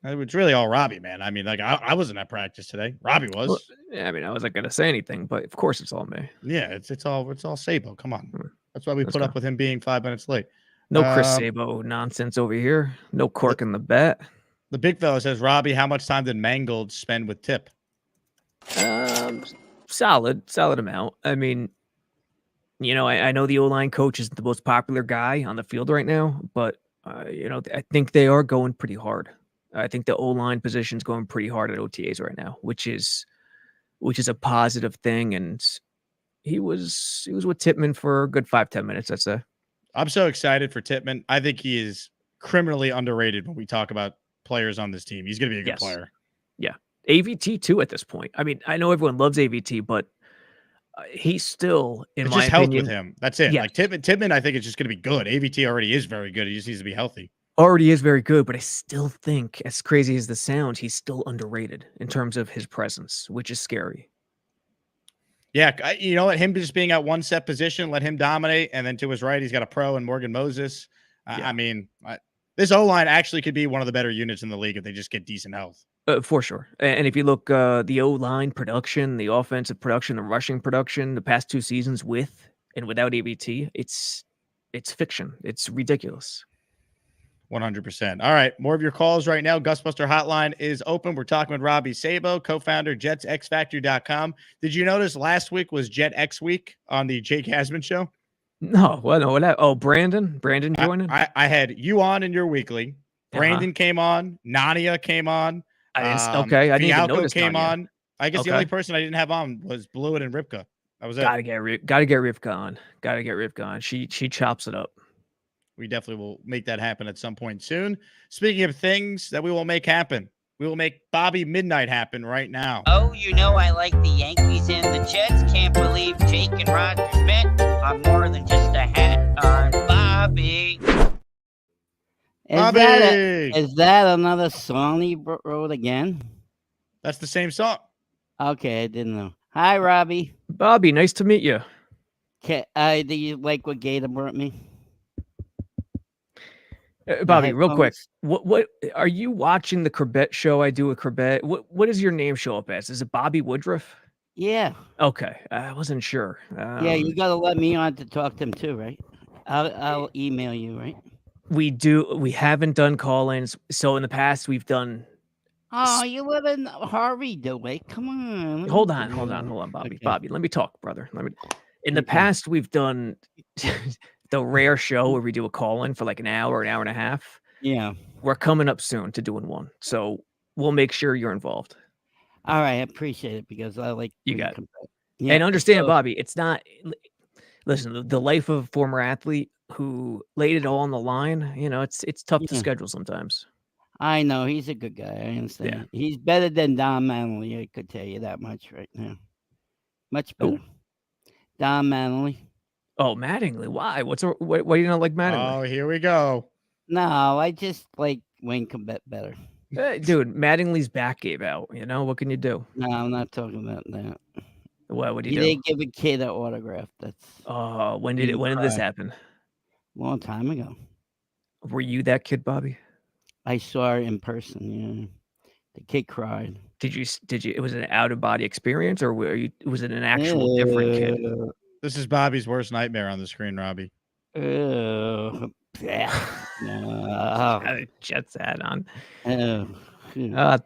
It's really all Robbie, man. I mean, like I wasn't at practice today. Robbie was. Well, yeah, I mean, I wasn't gonna say anything, but of course it's all me. Yeah, it's all Sabo. Come on. That's why we put up with him being 5 minutes late. No Chris Sabo nonsense over here. No cork in the bet. The big fella says, Robbie, how much time did Mangold spend with Tip? Solid amount. I mean, you know, I know the O-line coach isn't the most popular guy on the field right now, but you know, I think they are going pretty hard. I think the O-line position's going pretty hard at OTAs right now, which is a positive thing. And he was with Tippmann for a good 5-10 minutes, I'd say. I'm so excited for Tippmann. I think he is criminally underrated when we talk about players on this team. He's going to be a good player. Yeah. AVT too at this point. I mean, I know everyone loves AVT, but he's still, in my opinion, health with him. That's it. Yeah. Like Tippmann, I think it's just going to be good. AVT already is very good. He just needs to be healthy. Already is very good, but I still think, as crazy as the sound, he's still underrated in terms of his presence, which is scary. Yeah, you know, let him just being at one set position, let him dominate, and then to his right, he's got a pro and Morgan Moses. I mean, this O-line actually could be one of the better units in the league if they just get decent health. For sure. And if you look, the O-line production, the offensive production, the rushing production, the past 2 seasons with and without AVT, it's fiction. It's ridiculous. 100%. All right, more of your calls right now. Gusbuster Hotline is open. We're talking with Robby Sabo, co-founder, JetsXFactory.com. Did you notice last week was Jet X week on the Jake Asman show? No, well, no. Oh, Brandon joining? I had you on in your weekly. Brandon came on. Nania came on. I didn't even notice came Nania. on. I guess the only person I didn't have on was Blewett and Ripka. That was it. Gotta get Rivka on. Gotta get Rivka on. She chops it up. We definitely will make that happen at some point soon. Speaking of things that we will make happen, we will make Bobby Midnight happen right now. Oh, you know I like the Yankees and the Jets. Can't believe Jake and Rodgers met. I'm more than just a hat on Bobby. Is that another song he wrote again? That's the same song. Okay, I didn't know. Hi, Robbie. Bobby, nice to meet you. Do you like what Gator brought me? Bobby, real quick, what are you watching the Corbett show I do with Corbett? What does your name show up as? Is it Bobby Woodruff? Yeah. Okay, I wasn't sure. Yeah, you got to let me on to talk to him too, right? I'll email you, right? We do. We haven't done call-ins. So in the past, we've done. Oh, you let Harvey do it. Come on. Hold on, Bobby. Okay. Bobby, let me talk, brother. In the past, we've done the rare show where we do a call-in for like an hour and a half. Yeah. We're coming up soon to doing one. So we'll make sure you're involved. All right. I appreciate it because I like you got it. Yeah, and understand, Bobby, it's not. Listen, the life of a former athlete who laid it all on the line, it's tough to schedule sometimes. I know. He's a good guy. I understand. Yeah. He's better than Don Manley. I could tell you that much right now. Much better. Oh. Don Manley. Oh, Mattingly. Why? Why do you not like Mattingly? Oh, here we go. No, I just like Wayne Corbett better. Dude, Mattingly's back gave out. What can you do? No, I'm not talking about that. What would you do? They give a kid an autograph. That's. Oh, when did this happen? Long time ago. Were you that kid, Bobby? I saw her in person. Yeah, the kid cried. Did you? It was an out of body experience, or was it an actual different kid? This is Bobby's worst nightmare on the screen, Robbie. Jets hat on.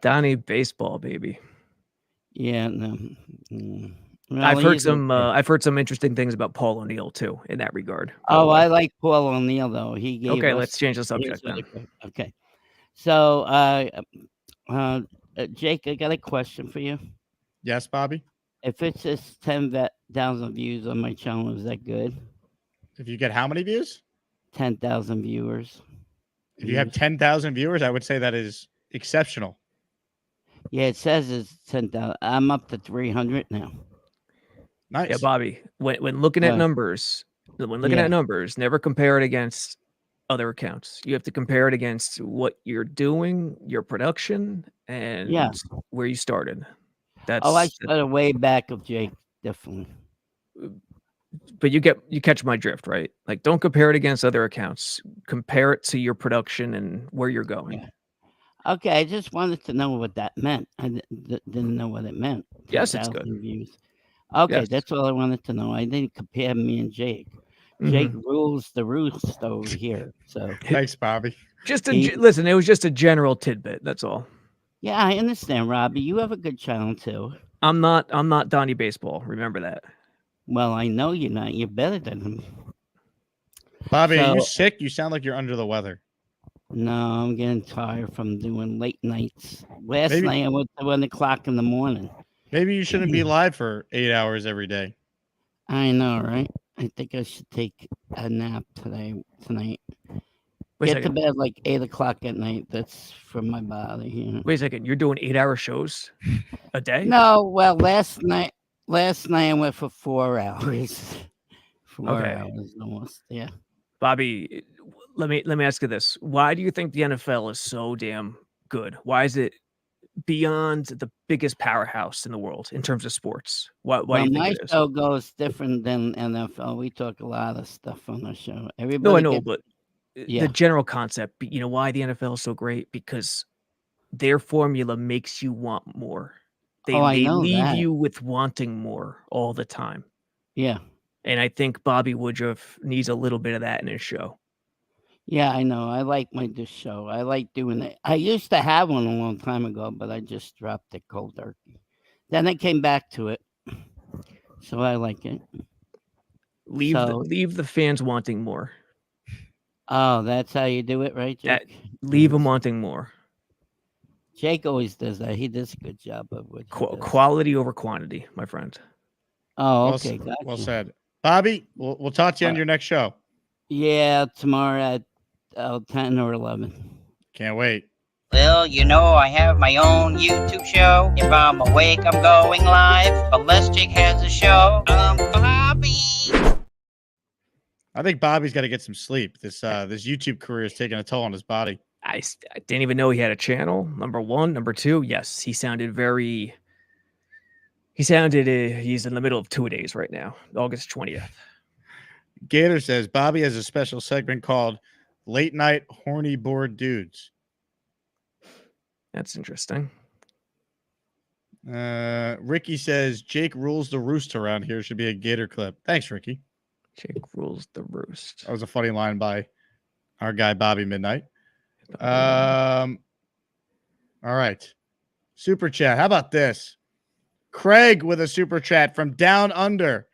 Donnie baseball, baby. Yeah, no. Well, I've heard some interesting things about Paul O'Neill too in that regard. Oh, I like Paul O'Neill though. He gave okay. Let's change the subject then. Okay. So, Jake, I got a question for you. Yes, Bobby. If it's just 10,000 views on my channel, is that good? If you get how many views? 10,000 viewers. If you have 10,000 viewers, I would say that is exceptional. Yeah, it says it's 10,000. I'm up to 300 now. Nice. Yeah, Bobby. When looking at numbers, never compare it against other accounts. You have to compare it against what you're doing, your production, and where you started. I started way back of Jake, definitely. But you catch my drift, right? Like, don't compare it against other accounts. Compare it to your production and where you're going. Yeah. Okay, I just wanted to know what that meant. I didn't know what it meant. Yes, it's good. Views. Okay, that's all I wanted to know. I didn't compare me and Jake. Jake rules the roost over here. So thanks, Bobby. Listen, it was just a general tidbit. That's all. Yeah, I understand, Robbie. You have a good channel too. I'm not Donnie Baseball. Remember that. Well, I know you're not. You're better than him. Bobby, are you sick? You sound like you're under the weather. No, I'm getting tired from doing late nights. Last night I went to 1 o'clock in the morning. Maybe you shouldn't be live for 8 hours every day. I know, right? I think I should take a nap tonight. Get to bed like 8 o'clock at night. That's for my body. Wait a second. You're doing 8-hour shows a day? No. Well, last night I went for 4 hours. 4 hours almost. Yeah. Bobby, let me ask you this. Why do you think the NFL is so damn good? Why is it beyond the biggest powerhouse in the world in terms of sports? Why do you think my it is? show goes different than NFL. We talk a lot of stuff on the show. No, I know, but the general concept, why the NFL is so great? Because their formula makes you want more. They leave you with wanting more all the time. Yeah. And I think Bobby Woodruff needs a little bit of that in his show. Yeah, I know. I like this show. I like doing it. I used to have one a long time ago, but I just dropped it cold turkey. Then I came back to it. So I like it. Leave the fans wanting more. Oh, that's how you do it, right, Jake? Leave them wanting more. Jake always does that. He does a good job of it. Quality over quantity, my friend. Oh, Well, okay, well gotcha. said. Bobby, we'll talk to you on your next show. Yeah, tomorrow at 10 or 11. Can't wait. Well, you know, I have my own YouTube show. If I'm awake, I'm going live. Unless Jake has a show, Bobby. I think Bobby's got to get some sleep. This YouTube career is taking a toll on his body. I didn't even know he had a channel. Number one. Number two, yes, he sounded he's in the middle of 2 days right now, August 20th. Gator says Bobby has a special segment called Late Night Horny Bored Dudes. That's interesting. Ricky says Jake rules the roost around here. Should be a Gator clip. Thanks, Ricky. Jake rules the roost. That was a funny line by our guy Bobby Midnight. All right. Super chat. How about this? Craig with a super chat from down under.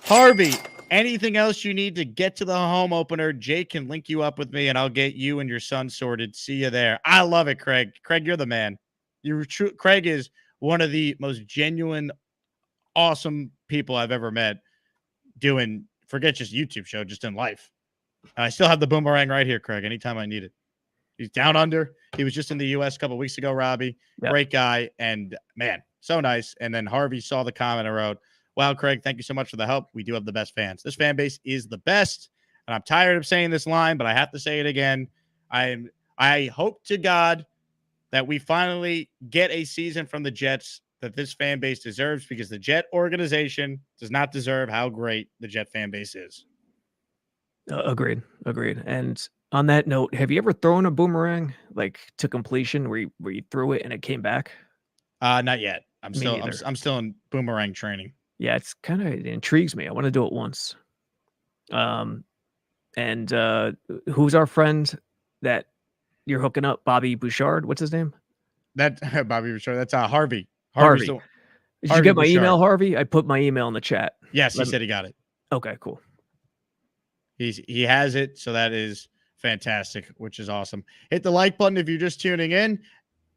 Harvey, anything else you need to get to the home opener? Jake can link you up with me and I'll get you and your son sorted. See you there. I love it, Craig. Craig, you're the man. Craig is one of the most genuine, awesome people I've ever met doing, forget just YouTube show, just in life. I still have the boomerang right here, Craig, anytime I need it. He's down under. He was just in the U.S. a couple of weeks ago, Robbie. Yep. Great guy. And, man, so nice. And then Harvey saw the comment and wrote, wow, Craig, thank you so much for the help. We do have the best fans. This fan base is the best. And I'm tired of saying this line, but I have to say it again. I hope to God that we finally get a season from the Jets that this fan base deserves, because the Jet organization does not deserve how great the Jet fan base is. Agreed. And on that note, have you ever thrown a boomerang like to completion where you threw it and it came back? Not yet. I'm still in boomerang training. Yeah, it intrigues me. I want to do it once. And who's our friend that you're hooking up? Bobby Bouchard. What's his name? That Bobby Bouchard. That's Harvey. Harvey. Did you get my email, Harvey? I put my email in the chat. Yes, he said he got it. Okay, cool. He has it, so that is fantastic, which is awesome. Hit the like button if you're just tuning in.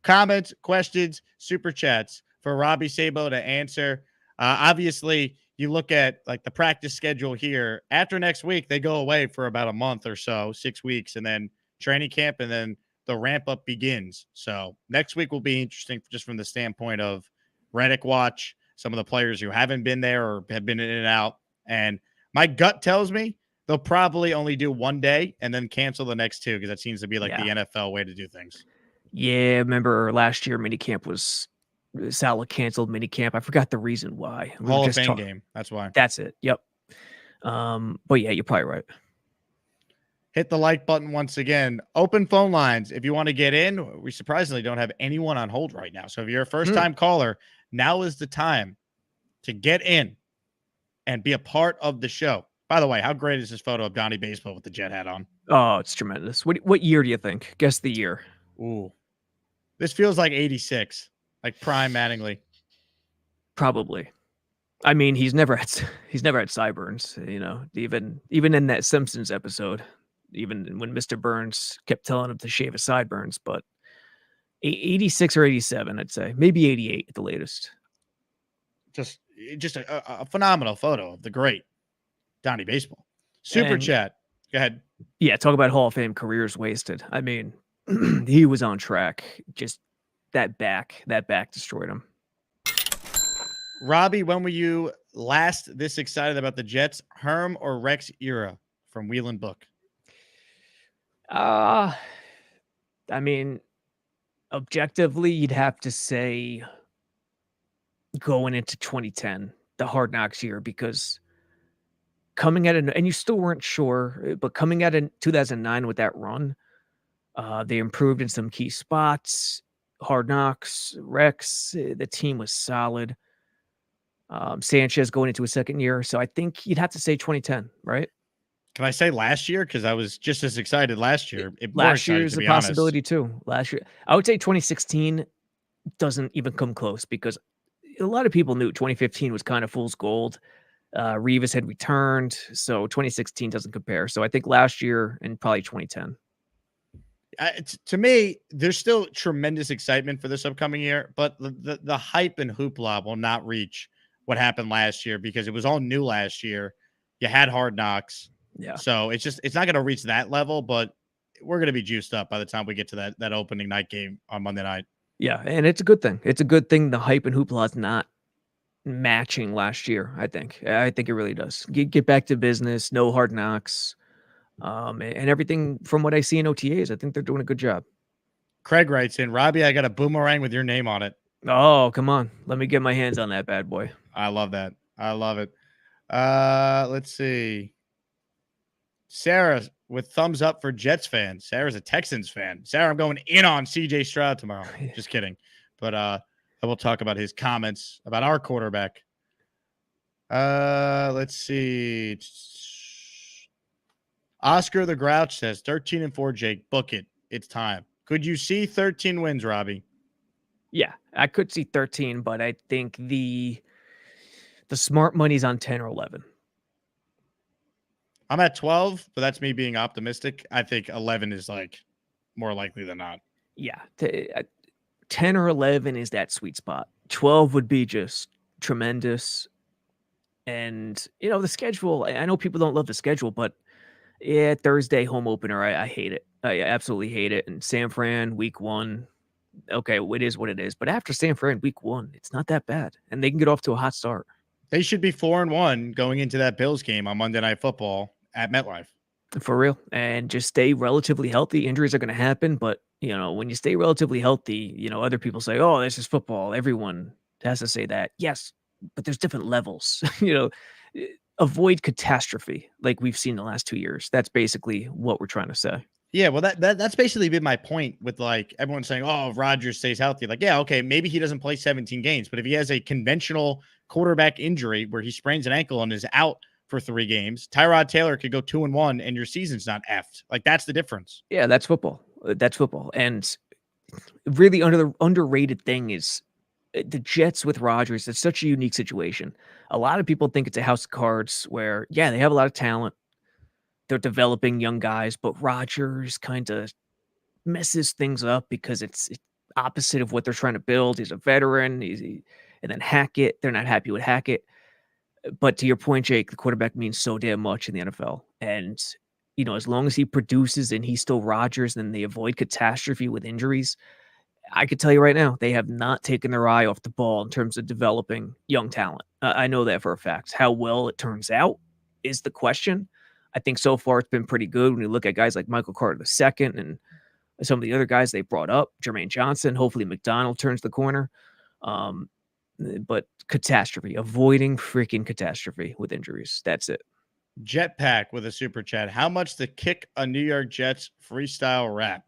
Comments, questions, super chats for Robby Sabo to answer. Obviously, you look at like the practice schedule here. After next week, they go away for about a month or so, 6 weeks, and then training camp, and then the ramp up begins. So next week will be interesting just from the standpoint of Reddick watch, some of the players who haven't been there or have been in and out. And my gut tells me they'll probably only do 1 day and then cancel the next 2, because that seems to be like the NFL way to do things. Yeah, remember last year minicamp was Salah canceled minicamp. I forgot the reason why. Hall of Fame game. That's why. That's it. Yep. But yeah, you're probably right. Hit the like button once again. Open phone lines. If you want to get in, we surprisingly don't have anyone on hold right now. So if you're a first-time caller, now is the time to get in and be a part of the show. By the way, how great is this photo of Donnie Baseball with the Jet hat on? Oh, it's tremendous. What year do you think? Guess the year. Ooh. This feels like 86, like prime Mattingly. Probably. I mean, he's never had sideburns, you know, even in that Simpsons episode, even when Mr. Burns kept telling him to shave his sideburns, but 86 or 87, I'd say, maybe 88 at the latest. Just a phenomenal photo of the great Donnie Baseball. Super chat. Go ahead. Yeah, talk about Hall of Fame careers wasted. I mean, he was on track. Just that back destroyed him. Robbie, when were you last this excited about the Jets? Herm or Rex era from Wheeland Book? I mean, objectively, you'd have to say going into 2010, the Hard Knocks year, because coming at it, and you still weren't sure, but coming at it 2009 with that run, they improved in some key spots. Hard Knocks, Rex, the team was solid. Sanchez going into his second year. So I think you'd have to say 2010, right? Can I say last year? Because I was just as excited last year. Last year is a possibility too. Last year, I would say 2016 doesn't even come close, because a lot of people knew 2015 was kind of fool's gold. Rivas had returned, so 2016 doesn't compare. So I think last year and probably 2010. To me, there's still tremendous excitement for this upcoming year, but the hype and hoopla will not reach what happened last year because it was all new last year. You had Hard Knocks. Yeah. So it's not going to reach that level, but we're going to be juiced up by the time we get to that opening night game on Monday night. Yeah, and it's a good thing. It's a good thing the hype and hoopla is not matching last year, I think. I think it really does. Get back to business, no Hard Knocks, and everything from what I see in OTAs. I think they're doing a good job. Craig writes in, Robbie, I got a boomerang with your name on it. Oh, come on. Let me get my hands on that bad boy. I love that. I love it. Let's see. Sarah with thumbs up for Jets fans. Sarah's a Texans fan. Sarah, I'm going in on CJ Stroud tomorrow. Just kidding. But I will talk about his comments about our quarterback. Let's see. Oscar the Grouch says 13-4, Jake. Book it. It's time. Could you see 13 wins, Robbie? Yeah, I could see 13, but I think the smart money's on 10 or 11. I'm at 12, but that's me being optimistic. I think 11 is like more likely than not. Yeah, 10 or 11 is that sweet spot. 12 would be just tremendous. And, the schedule, I know people don't love the schedule, but yeah, Thursday home opener, I hate it. I absolutely hate it. And San Fran, week 1, okay, it is what it is. But after San Fran, week 1, it's not that bad. And they can get off to a hot start. They should be 4-1 going into that Bills game on Monday Night Football at MetLife. For real. And just stay relatively healthy. Injuries are going to happen. But, when you stay relatively healthy, other people say, oh, this is football. Everyone has to say that. Yes, but there's different levels. Avoid catastrophe like we've seen the last 2 years. That's basically what we're trying to say. Yeah, well, that's basically been my point with like everyone saying, oh, if Rodgers stays healthy. Like, yeah, okay, maybe he doesn't play 17 games, but if he has a conventional quarterback injury where he sprains an ankle and is out for 3 games, Tyrod Taylor could go 2-1 and your season's not effed. Like, that's the difference. Yeah, that's football. That's football. And really underrated thing is the Jets with Rodgers. It's such a unique situation. A lot of people think it's a house of cards where, yeah, they have a lot of talent. They're developing young guys, but Rodgers kind of messes things up because it's opposite of what they're trying to build. He's a veteran. And then Hackett, they're not happy with Hackett. But to your point, Jake, the quarterback means so damn much in the NFL. And, as long as he produces and he's still Rodgers and they avoid catastrophe with injuries, I could tell you right now, they have not taken their eye off the ball in terms of developing young talent. I know that for a fact. How well it turns out is the question. I think so far it's been pretty good when you look at guys like Michael Carter II and some of the other guys they brought up, Jermaine Johnson. Hopefully McDonald turns the corner. But catastrophe, avoiding freaking catastrophe with injuries. That's it. Jetpack with a super chat. How much to kick a New York Jets freestyle rap?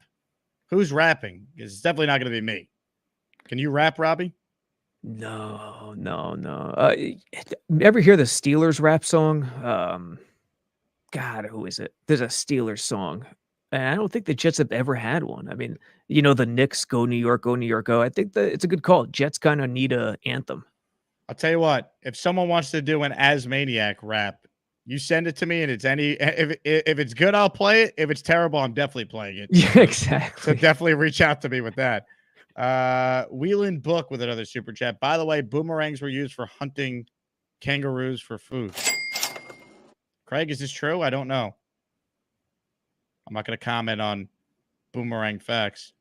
Who's rapping? Because it's definitely not going to be me. Can you rap, Robbie? No. Ever hear the Steelers rap song? God, who is it? There's a Steelers song. And I don't think the Jets have ever had one. I mean, the Knicks, go New York, go. I think that it's a good call. Jets kind of need a anthem. I'll tell you what, if someone wants to do an Asmaniac rap, you send it to me and it's if it's good, I'll play it. If it's terrible, I'm definitely playing it. Yeah, exactly. So definitely reach out to me with that. Wheelan Book with another super chat. By the way, boomerangs were used for hunting kangaroos for food. Craig, is this true? I don't know. I'm not going to comment on boomerang facts.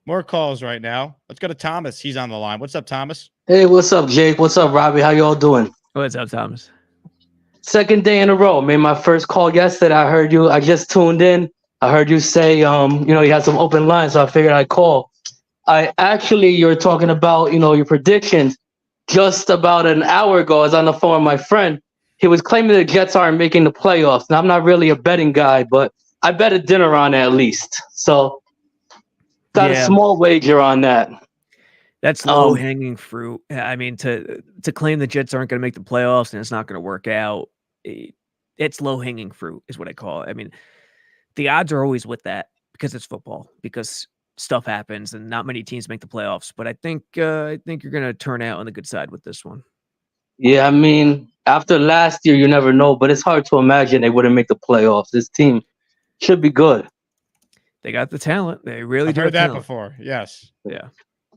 More calls right now. Let's go to Thomas. He's on the line. What's up, Thomas? Hey, what's up, Jake? What's up, Robbie? How y'all doing? What's up, Thomas? Second day in a row. Made my first call yesterday. I heard you. I just tuned in. I heard you say, you had some open lines, so I figured I'd call. You were talking about, your predictions. Just about an hour ago, I was on the phone with my friend. He was claiming the Jets aren't making the playoffs. Now, I'm not really a betting guy, but I bet a dinner on it at least. So, got a small wager on that. That's low-hanging fruit. I mean, to claim the Jets aren't going to make the playoffs and it's not going to work out, it's low-hanging fruit is what I call it. I mean, the odds are always with that because it's football, because stuff happens and not many teams make the playoffs. But I think you're going to turn out on the good side with this one. Yeah, I mean, after last year, you never know, but it's hard to imagine they wouldn't make the playoffs. This team should be good. They got the talent. They really I've do. heard that talent. before. Yes. Yeah.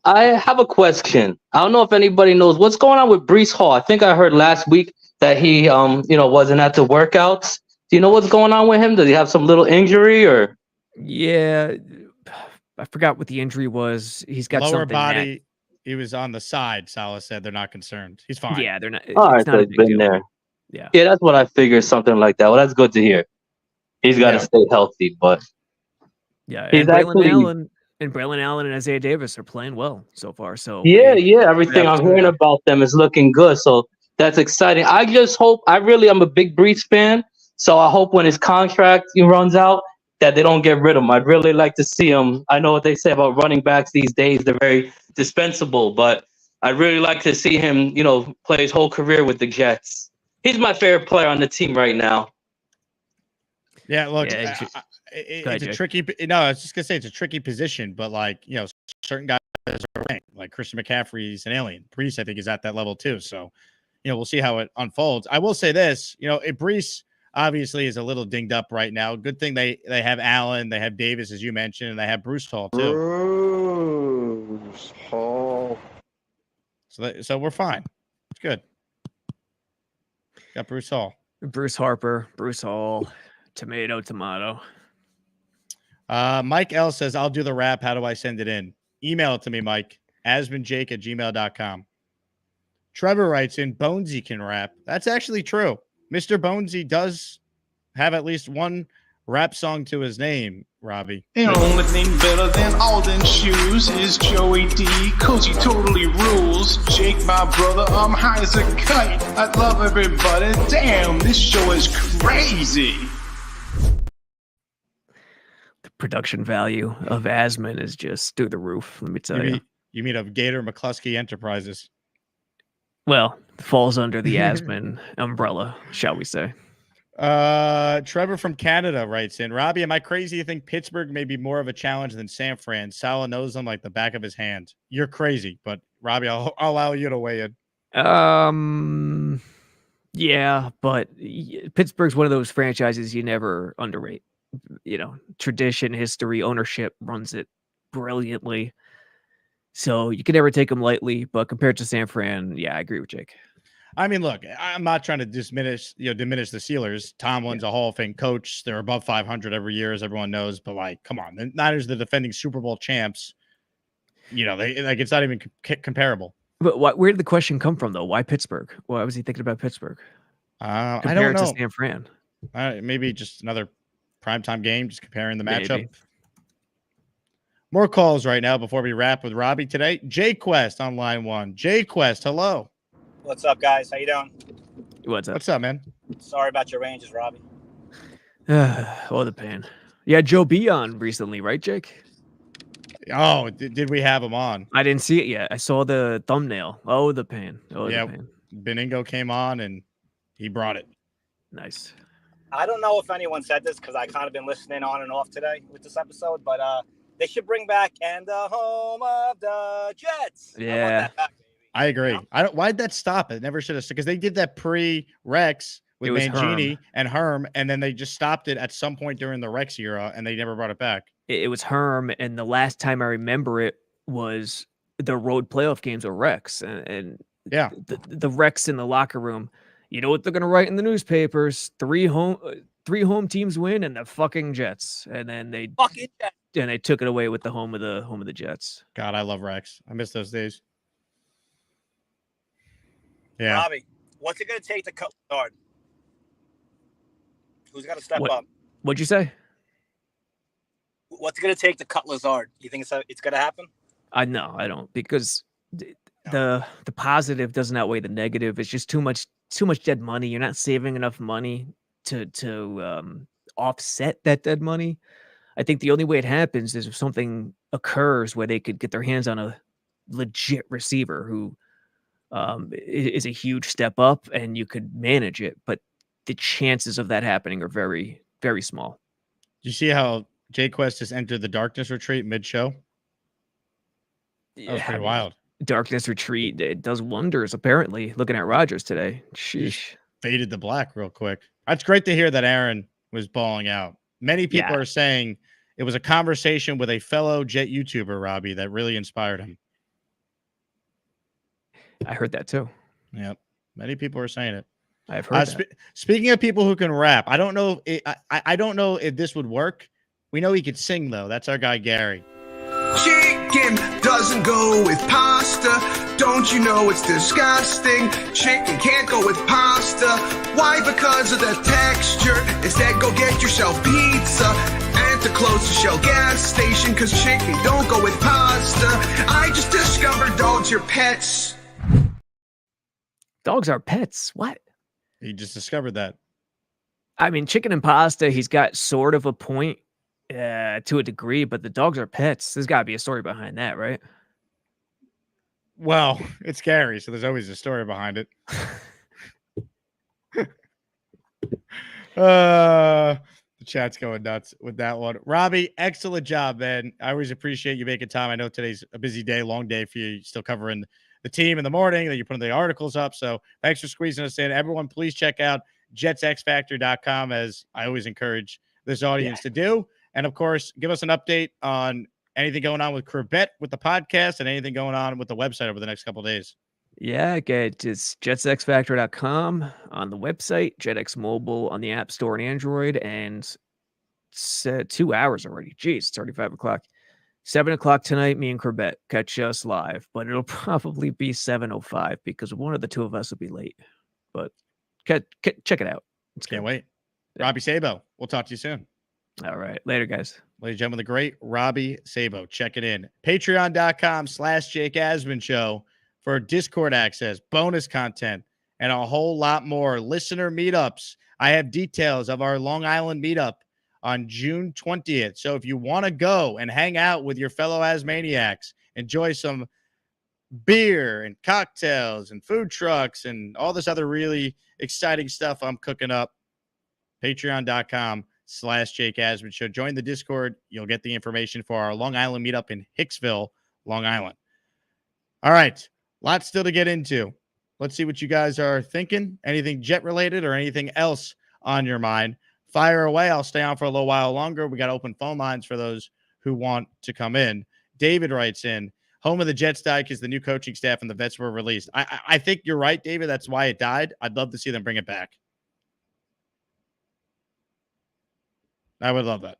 I have a question. I don't know if anybody knows what's going on with Brees Hall. I think I heard last week that he, wasn't at the workouts. Do you know what's going on with him? Does he have some little injury or? Yeah, I forgot what the injury was. He's got Lower something body. He was on the side. Salah said they're not concerned. He's fine. Yeah, they're not. All right, It's not so a it's big been deal. there. Yeah. Yeah, that's what I figured. Something like that. Well, that's good to hear. He's got to stay healthy, but Yeah, he's and actually. Braylon Allen and Isaiah Davis are playing well so far. So Yeah. Everything I'm hearing about them is looking good. So that's exciting. I just hope. I'm a big Brees fan. So I hope when his contract runs out that they don't get rid of him. I'd really like to see him. I know what they say about running backs these days; they're very dispensable. But I'd really like to see him, play his whole career with the Jets. He's my favorite player on the team right now. Yeah, look, Yeah, it's a tricky. No, I was just gonna say it's a tricky position, but certain guys are ranked. Like Christian McCaffrey's an alien. Brees, I think, is at that level too. So, we'll see how it unfolds. I will say this, Brees obviously is a little dinged up right now. Good thing they have Allen, they have Davis, as you mentioned, and they have Bruce Hall too. Bruce Hall. So we're fine. It's good. Got Bruce Hall. Bruce Harper, Bruce Hall, tomato. Mike L says, I'll do the rap. How do I send it in? Email it to me, Mike. asmanjake@gmail.com. Trevor writes in, Bonesy can rap. That's actually true. Mr. Bonesy does have at least one rap song to his name, Robbie. The only thing better than Alden shoes is Joey D, cause he totally rules. Jake, my brother, I'm high as a kite. I love everybody. Damn, this show is crazy. The production value of Asman is just through the roof, let me tell you. You mean of Gator McCluskey Enterprises? Well, falls under the Asman umbrella, shall we say. Trevor from Canada writes in, Robbie, am I crazy to think Pittsburgh may be more of a challenge than San Fran? Salah knows them like the back of his hand. You're crazy, but Robbie, I'll allow you to weigh in. Yeah, but Pittsburgh's one of those franchises you never underrate. Tradition, history, ownership runs it brilliantly. So you can never take them lightly, but compared to San Fran, yeah, I agree with Jake. I mean, look, I'm not trying to diminish the Steelers. Tomlin's a Hall of Fame coach. They're above 500 every year, as everyone knows. But come on, the Niners, the defending Super Bowl champs. It's not even comparable. But where did the question come from, though? Why Pittsburgh? Why was he thinking about Pittsburgh? I don't know. To San Fran, maybe just another primetime game, just comparing the matchup. Maybe. More calls right now before we wrap with Robbie today. Jay Quest on line one. Jay Quest, hello. What's up, guys? How you doing? What's up, man? Sorry about your Rangers, Robbie. Oh, the pain. Yeah, Joe B on recently, right, Jake? Oh, did we have him on? I didn't see it yet. I saw the thumbnail. Oh, the pain. Oh, yeah, the pain. Beningo came on and he brought it. Nice. I don't know if anyone said this because I kind of been listening on and off today with this episode, but they should bring back "And the Home of the Jets." Yeah. I want that back, baby. I agree. Why'd that stop? It never should have, because they did that pre-Rex with Mangini and Herm, and then they just stopped it at some point during the Rex era, and they never brought it back. It was Herm, and the last time I remember it was the road playoff games with Rex, and yeah, the Rex in the locker room. You know what they're gonna write in the newspapers? Three home teams win, and the fucking Jets, and then they took it away with the home of the Jets. God, I love Rex. I miss those days. Yeah. Robbie, what's it going to take to cut Lazard? Who's got to step up? What'd you say? What's it going to take to cut Lazard? You think it's going to happen? I don't, because the positive doesn't outweigh the negative. It's just too much dead money. You're not saving enough money to offset that dead money. I think the only way it happens is if something occurs where they could get their hands on a legit receiver who is a huge step up and you could manage it, but the chances of that happening are very, very small. Do you see how Jay Quest just entered the darkness retreat mid-show? That was pretty wild. Darkness retreat, it does wonders, apparently, looking at Rodgers today. Sheesh. Faded to black real quick. That's great to hear that Aaron was balling out. Many people are saying it was a conversation with a fellow Jet YouTuber, Robbie, that really inspired him. I heard that too. Yep. Many people are saying it. I've heard that. Speaking of people who can rap, I don't know. I don't know if this would work. We know he could sing though. That's our guy Gary. Chicken doesn't go with pasta. Don't you know it's disgusting? Chicken can't go with pasta. Why? Because of the texture. Instead, go get yourself pizza at the closest Shell gas station, because chicken don't go with pasta. I just discovered dogs are pets. Dogs are pets. What? He just discovered that. I mean, chicken and pasta, he's got sort of a point to a degree, but the dogs are pets. There's got to be a story behind that, right? Well, it's Gary, so there's always a story behind it. The chat's going nuts with that one. Robby, excellent job, man. I always appreciate you making time. I know today's a busy day, long day for you. You're still covering the team in the morning, that you're putting the articles up. So thanks for squeezing us in. Everyone, please check out jetsxfactor.com, as I always encourage this audience to do. And, of course, give us an update on anything going on with Corbett with the podcast and anything going on with the website over the next couple of days. Yeah, get it's jetsxfactor.com on the website, JetX Mobile on the App Store and Android, and it's 2 hours already. Jeez, it's already 5 o'clock. 7 o'clock tonight, me and Corbett catch us live, but it'll probably be 7:05 because one of the two of us will be late. But check it out. Can't wait. Robby Sabo, we'll talk to you soon. All right. Later, guys. Ladies and gentlemen, the great Robby Sabo. Check it in. Patreon.com/Jake Asman Show for Discord access, bonus content, and a whole lot more. Listener meetups. I have details of our Long Island meetup on June 20th. So if you want to go and hang out with your fellow Asmaniacs, enjoy some beer and cocktails and food trucks and all this other really exciting stuff I'm cooking up, patreon.com/Jake Asman Show. Join the Discord. You'll get the information for our Long Island meetup in Hicksville, Long Island. All right. Lots still to get into. Let's see what you guys are thinking. Anything Jet related or anything else on your mind? Fire away. I'll stay on for a little while longer. We got open phone lines for those who want to come in. David writes in, home of the Jets died because the new coaching staff and the vets were released. I think you're right, David. That's why it died. I'd love to see them bring it back. I would love that.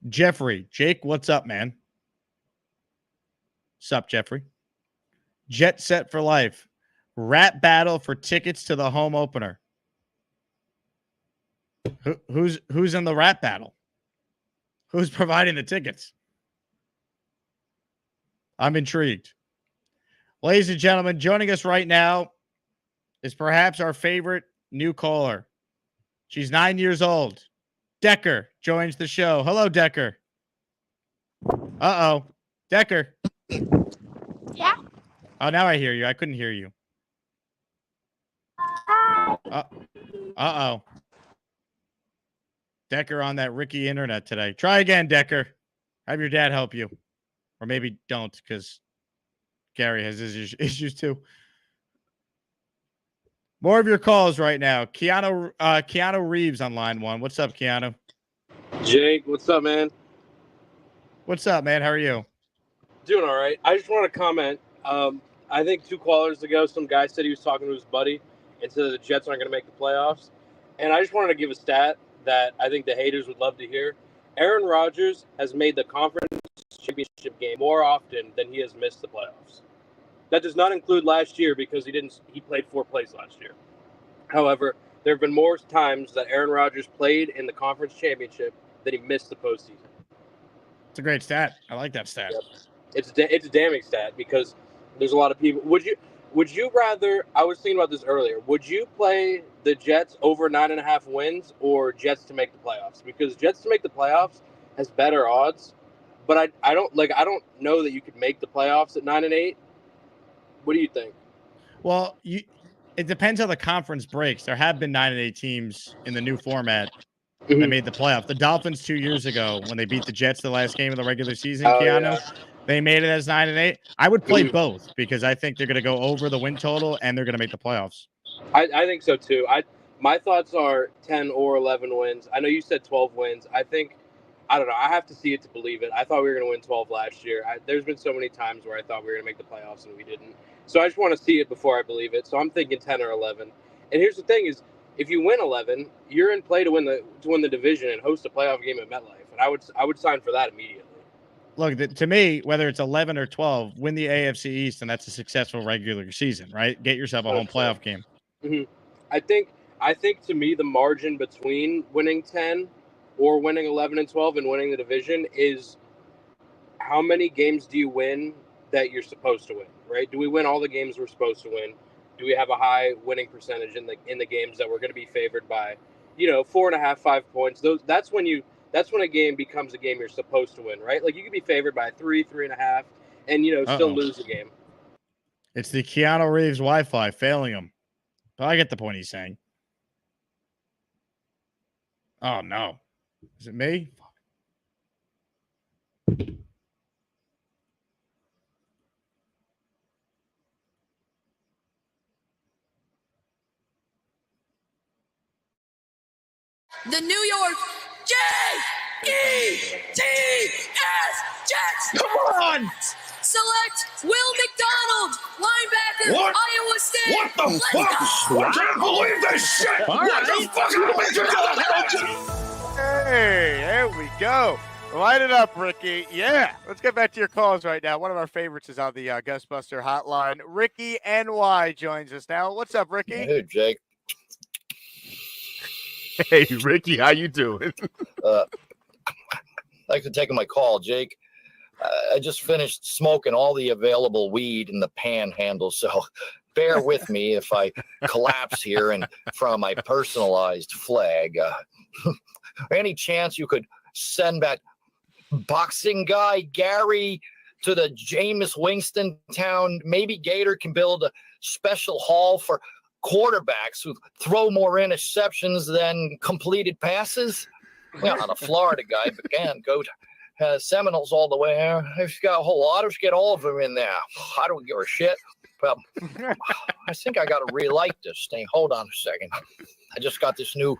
Jeffrey, Jake, what's up, man? Sup, Jeffrey? Jet set for life. Rap battle for tickets to the home opener. Who's in the rap battle? Who's providing the tickets? I'm intrigued. Ladies and gentlemen, joining us right now is perhaps our favorite new caller. She's 9 years old. Decker joins the show. Hello, Decker. Uh-oh. Decker. Yeah. Oh, now I hear you. I couldn't hear you. Uh-oh. Decker on that Ricky internet today. Try again, Decker. Have your dad help you. Or maybe don't, because Gary has his issues too. More of your calls right now. Keanu Reeves on line one. What's up, Keanu? Jake, what's up, man? What's up, man? How are you? Doing all right. I just want to comment. I think 2 callers ago, some guy said he was talking to his buddy and said the Jets aren't going to make the playoffs. And I just wanted to give a stat that I think the haters would love to hear. Aaron Rodgers has made the conference championship game more often than he has missed the playoffs. That does not include last year because he played 4 plays last year. However, there have been more times that Aaron Rodgers played in the conference championship than he missed the postseason. It's a great stat. I like that stat. Yep. It's a damning stat because there's a lot of people. Would you rather? I was thinking about this earlier. Would you play the Jets over 9.5 wins or Jets to make the playoffs? Because Jets to make the playoffs has better odds, but I don't know that you could make the playoffs at 9-8. What do you think? Well, it depends how the conference breaks. There have been 9-8 teams in the new format that made the playoff. The Dolphins 2 years ago, when they beat the Jets the last game of the regular season, Keanu, they made it as 9-8. I would play both because I think they're going to go over the win total and they're going to make the playoffs. I think so too. My thoughts are 10 or 11 wins. I know you said 12 wins. I think I don't know. I have to see it to believe it. I thought we were going to win 12 last year. There's been so many times where I thought we were going to make the playoffs and we didn't. So I just want to see it before I believe it. So I'm thinking 10 or 11. And here's the thing: is if you win 11, you're in play to win the division and host a playoff game at MetLife. And I would sign for that immediately. Look, to me, whether it's 11 or 12, win the AFC East, and that's a successful regular season, right? Get yourself a home playoff game. Mm-hmm. I think to me the margin between winning 10 or winning 11 and 12 and winning the division is how many games do you win that you're supposed to win, right? Do we win all the games we're supposed to win? Do we have a high winning percentage in the games that we're going to be favored by, 4.5, 5 points? That's when a game becomes a game you're supposed to win, right? Like you could be favored by 3.5, and still lose the game. It's the Keanu Reeves Wi-Fi failing him. But I get the point he's saying. Oh no. Is it me? The New York Jets. Come on! Select Will McDonald, linebacker, What? Iowa State. What the Let's fuck? go. I can't believe this shit! All What right. the fuck happened to the Hey, there we go. Light it up, Ricky. Yeah. Let's get back to your calls right now. One of our favorites is on the Ghostbuster hotline. Ricky NY joins us now. What's up, Ricky? Hey, Jake. Hey, Ricky, how you doing? Thanks for taking my call, Jake. I just finished smoking all the available weed in the panhandle, so bear with me if I collapse here in front of my personalized flag. Any chance you could send that boxing guy, Gary, to the Jameis Winston town? Maybe Gator can build a special hall for quarterbacks who throw more interceptions than completed passes. Yeah, not a Florida guy, but can go to Seminoles all the way there. If you got a whole lot, just get all of them in there. I don't give a shit. Well, I think I got to relight this thing. Hold on a second. I just got this new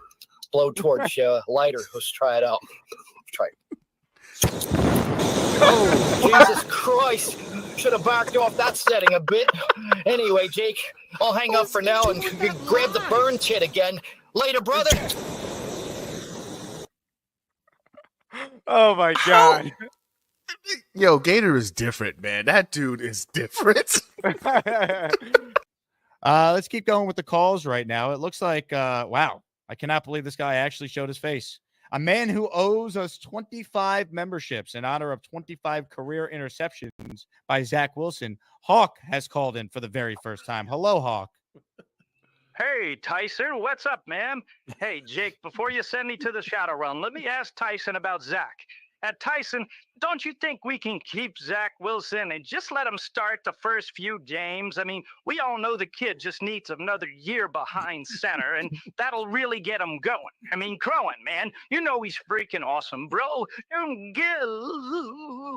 blowtorch lighter. Let's try it out. Try it. Oh, Jesus Christ. Should have backed off that setting a bit. Anyway, Jake, I'll hang up for now and grab the burn kit again. Later, brother. Oh, my God. Yo, Gator is different, man. That dude is different. Let's keep going with the calls right now. It looks like, wow, I cannot believe this guy actually showed his face. A man who owes us 25 memberships in honor of 25 career interceptions by Zach Wilson. Hawk has called in for the very first time. Hello, Hawk. Hey, Tyson, what's up, man? Hey, Jake, before you send me to the Shadow Realm, let me ask Tyson about Zach. Tyson, don't you think we can keep Zach Wilson and just let him start the first few games? I mean, we all know the kid just needs another year behind center, and that'll really get him going. I mean, Crowan, man, you know he's freaking awesome, bro.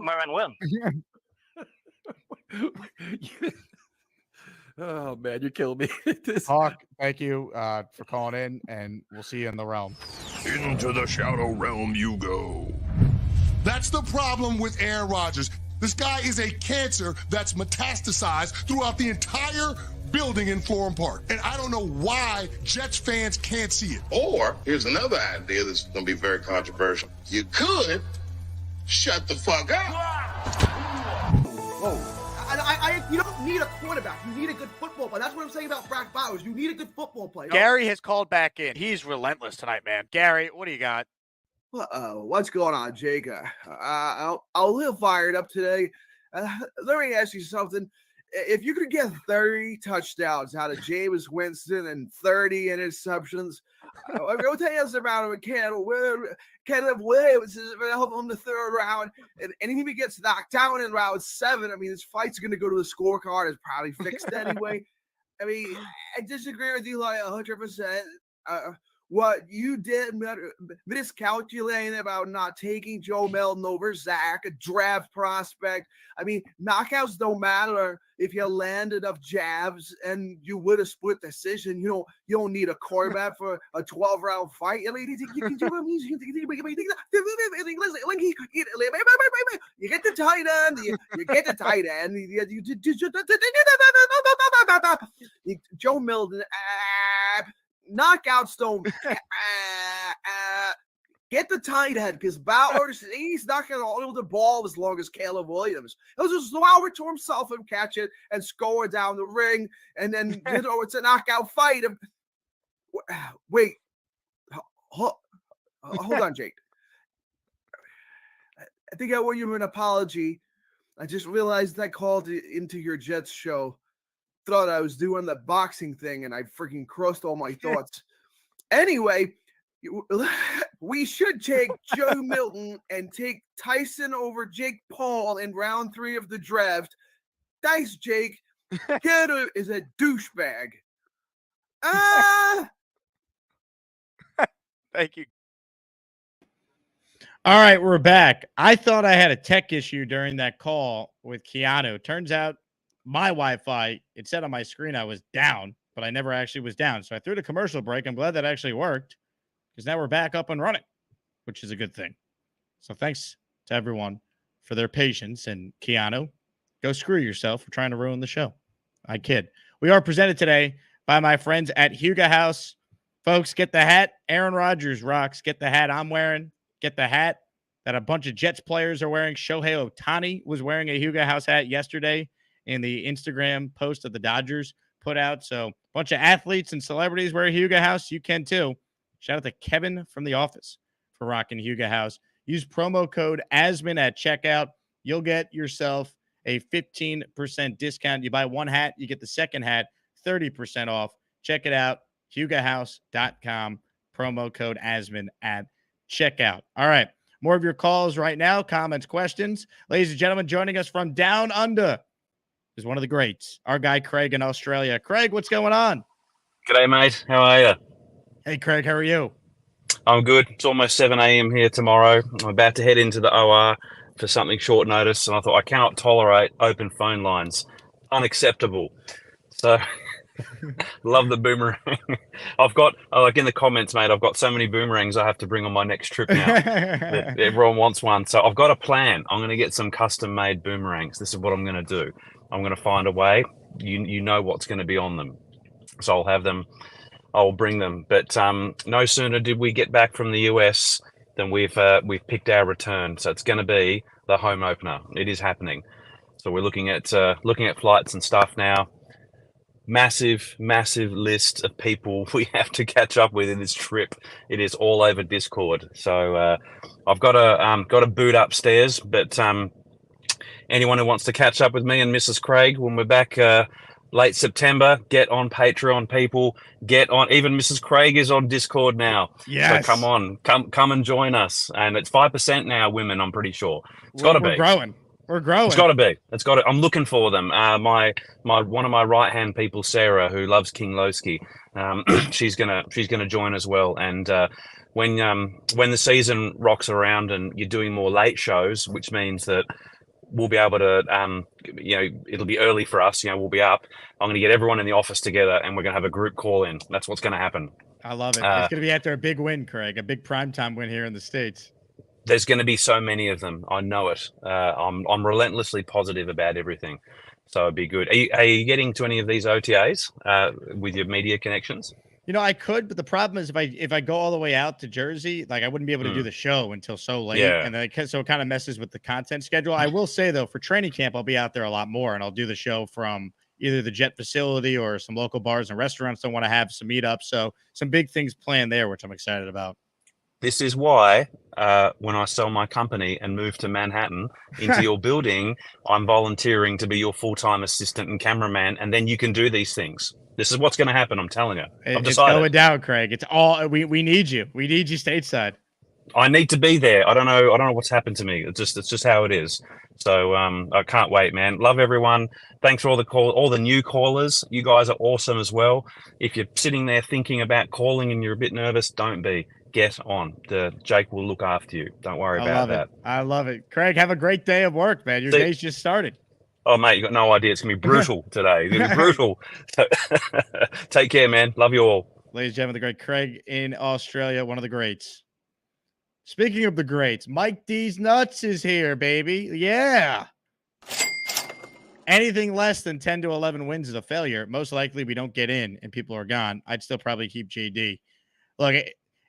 Marin win. Oh, man, you're killing me. Hawk, thank you for calling in, and we'll see you in the realm. Into the Shadow Realm you go. That's the problem with Aaron Rodgers. This guy is a cancer that's metastasized throughout the entire building in Florham Park. And I don't know why Jets fans can't see it. Or, here's another idea that's going to be very controversial. You could shut the fuck up. Whoa. You don't need a quarterback. You need a good football player. That's what I'm saying about Brock Bowers. You need a good football player. Gary has called back in. He's relentless tonight, man. Gary, what do you got? What's going on, Jake? I'm a little fired up today. Let me ask you something. If you could get 30 touchdowns out of Jameis Winston and 30 interceptions, I'll tell you about Caleb Williams is help him in the third round, and if he gets knocked down in round 7, I mean, his fight's going to go to the scorecard. It's probably fixed anyway. I mean, I disagree with you like 100%. what you did miscalculating about not taking Joe Milton over Zach, a draft prospect. I mean, knockouts don't matter if you land enough jabs and you would have split decision. You don't need a quarterback for a 12-round fight. You get the tight end. You get the tight end. Joe Milton. Knockouts don't get the tight end because Bauer, he's not going to hold the ball as long as Caleb Williams. He'll just allow it to himself and catch it and score down the ring, and then it's a knockout fight. Wait, hold on, Jake. I think I owe you an apology. I just realized I called into your Jets show. Thought I was doing the boxing thing and I freaking crossed all my thoughts. Anyway, we should take Joe Milton and take Tyson over Jake Paul in round 3 of the draft. Thanks, Jake. Kid is a douchebag. Thank you. All right, we're back. I thought I had a tech issue during that call with Keanu. Turns out my Wi-Fi, it said on my screen I was down, but I never actually was down. So I threw the commercial break. I'm glad that actually worked because now we're back up and running, which is a good thing. So thanks to everyone for their patience. And Keanu, go screw yourself for trying to ruin the show. I kid. We are presented today by my friends at Huga House. Folks, get the hat. Aaron Rodgers rocks. Get the hat I'm wearing. Get the hat that a bunch of Jets players are wearing. Shohei Ohtani was wearing a Huga House hat yesterday in the Instagram post that the Dodgers put out. So a bunch of athletes and celebrities wear Huga House. You can too. Shout out to Kevin from The Office for rocking Huga House. Use promo code ASMAN at checkout. You'll get yourself a 15% discount. You buy one hat, you get the second hat 30% off. Check it out. HugaHouse.com. Promo code ASMAN at checkout. All right. More of your calls right now. Comments, questions. Ladies and gentlemen, joining us from down under is one of the greats, our guy Craig in Australia. Craig, what's going on? G'day, mate. How are you? Hey, Craig, how are you? I'm good. It's almost 7 a.m. here tomorrow. I'm about to head into the OR for something short notice, and I thought I cannot tolerate open phone lines. Unacceptable. So, love the boomerang. I've got, like in the comments, mate, I've got so many boomerangs I have to bring on my next trip now. Everyone wants one. So I've got a plan. I'm going to get some custom-made boomerangs. This is what I'm going to do. I'm going to find a way. You know what's going to be on them. So I'll have them. I'll bring them. But no sooner did we get back from the US than we've picked our return. So it's going to be the home opener. It is happening. So we're looking at flights and stuff now. Massive list of people we have to catch up with in this trip. It is all over Discord. So I've got a boot upstairs, but anyone who wants to catch up with me and Mrs. Craig when we're back late September, get on Patreon, people. Get on. Even Mrs. Craig is on Discord now. Yes. So come on, come and join us. And it's 5% now, women. I'm pretty sure it's got to be. We're growing. We're growing. It's got to be. It's got to. I'm looking for them. My one of my right hand people, Sarah, who loves King Lowski, she's gonna join as well. And when the season rocks around and you're doing more late shows, which means that we'll be able to, it'll be early for us. We'll be up. I'm going to get everyone in the office together, and we're going to have a group call in. That's what's going to happen. I love it. It's going to be after a big win, Craig, a big primetime win here in the States. There's going to be so many of them. I know it. I'm relentlessly positive about everything. So it'd be good. Are you getting to any of these OTAs with your media connections? I could, but the problem is if I go all the way out to Jersey, like I wouldn't be able to do the show until so late, and so it kind of messes with the content schedule. I will say though, for training camp, I'll be out there a lot more, and I'll do the show from either the Jet facility or some local bars and restaurants that want to have some meetups. So some big things planned there, which I'm excited about. This is why when I sell my company and move to Manhattan into your building, I'm volunteering to be your full-time assistant and cameraman, and then you can do these things. This is what's going to happen. I'm telling you. I've It's decided. going down, Craig. It's all we need you. We need you stateside. I need to be there. I don't know what's happened to me. It's just how it is. So I can't wait, man. Love everyone. Thanks for all the new callers. You guys are awesome as well. If you're sitting there thinking about calling and you're a bit nervous, don't be. Get on. Jake will look after you. Don't worry about that. I love it. Craig, have a great day of work, man. Your day's just started. Oh, mate, you got no idea. It's going to be brutal today. It's going to be brutal. Take care, man. Love you all. Ladies and gentlemen, the great Craig in Australia, one of the greats. Speaking of the greats, Mike D's Nuts is here, baby. Yeah. Anything less than 10 to 11 wins is a failure. Most likely we don't get in and people are gone. I'd still probably keep JD. Look,